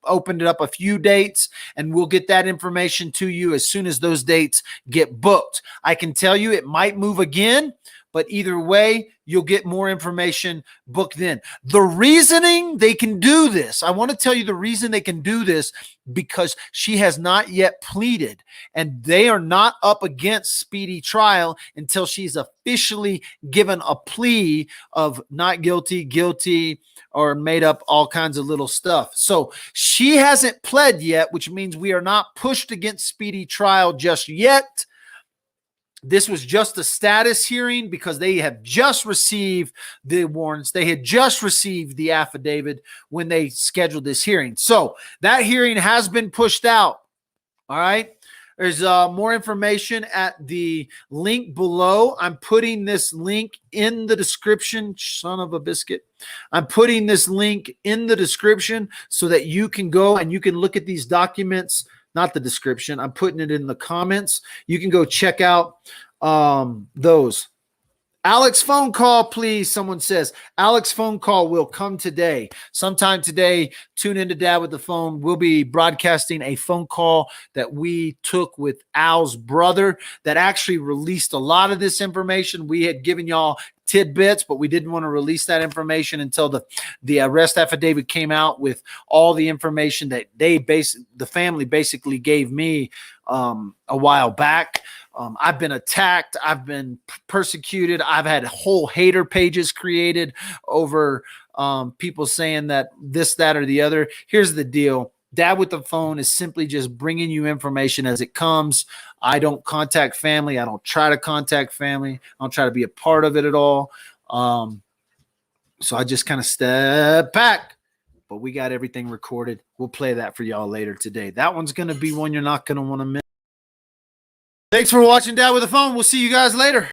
opened it up a few dates, and we'll get that information to you as soon as those dates get booked. I can tell you it might move again, but either way, you'll get more information booked then. The reasoning they can do this, I want to tell you the reason they can do this, because she has not yet pleaded, and they are not up against speedy trial until she's officially given a plea of not guilty, guilty, or made up all kinds of little stuff. So she hasn't pled yet, which means we are not pushed against speedy trial just yet. This was just a status hearing because they have just received the warrants. They had just received the affidavit when they scheduled this hearing. So that hearing has been pushed out. All right. There's more information at the link below. I'm putting this link in the description. Son of a biscuit. I'm putting this link in the description so that you can go and you can look at these documents. Not the description. I'm putting it in the comments. You can go check out those. Alex, phone call, please. Someone says, Alex, phone call will come today. Sometime today, tune into Dad with the Phone. We'll be broadcasting a phone call that we took with Al's brother that actually released a lot of this information. We had given y'all tidbits, but we didn't want to release that information until the arrest affidavit came out with all the information that the family basically gave me a while back. I've been attacked. I've been persecuted. I've had whole hater pages created over people saying that this, that, or the other. Here's the deal. Dad with the Phone is simply just bringing you information as it comes. I don't contact family. I don't try to contact family. I don't try to be a part of it at all. So I just kind of step back. But we got everything recorded. We'll play that for y'all later today. That one's going to be one you're not going to want to miss. Thanks for watching Dad with the Phone. We'll see you guys later.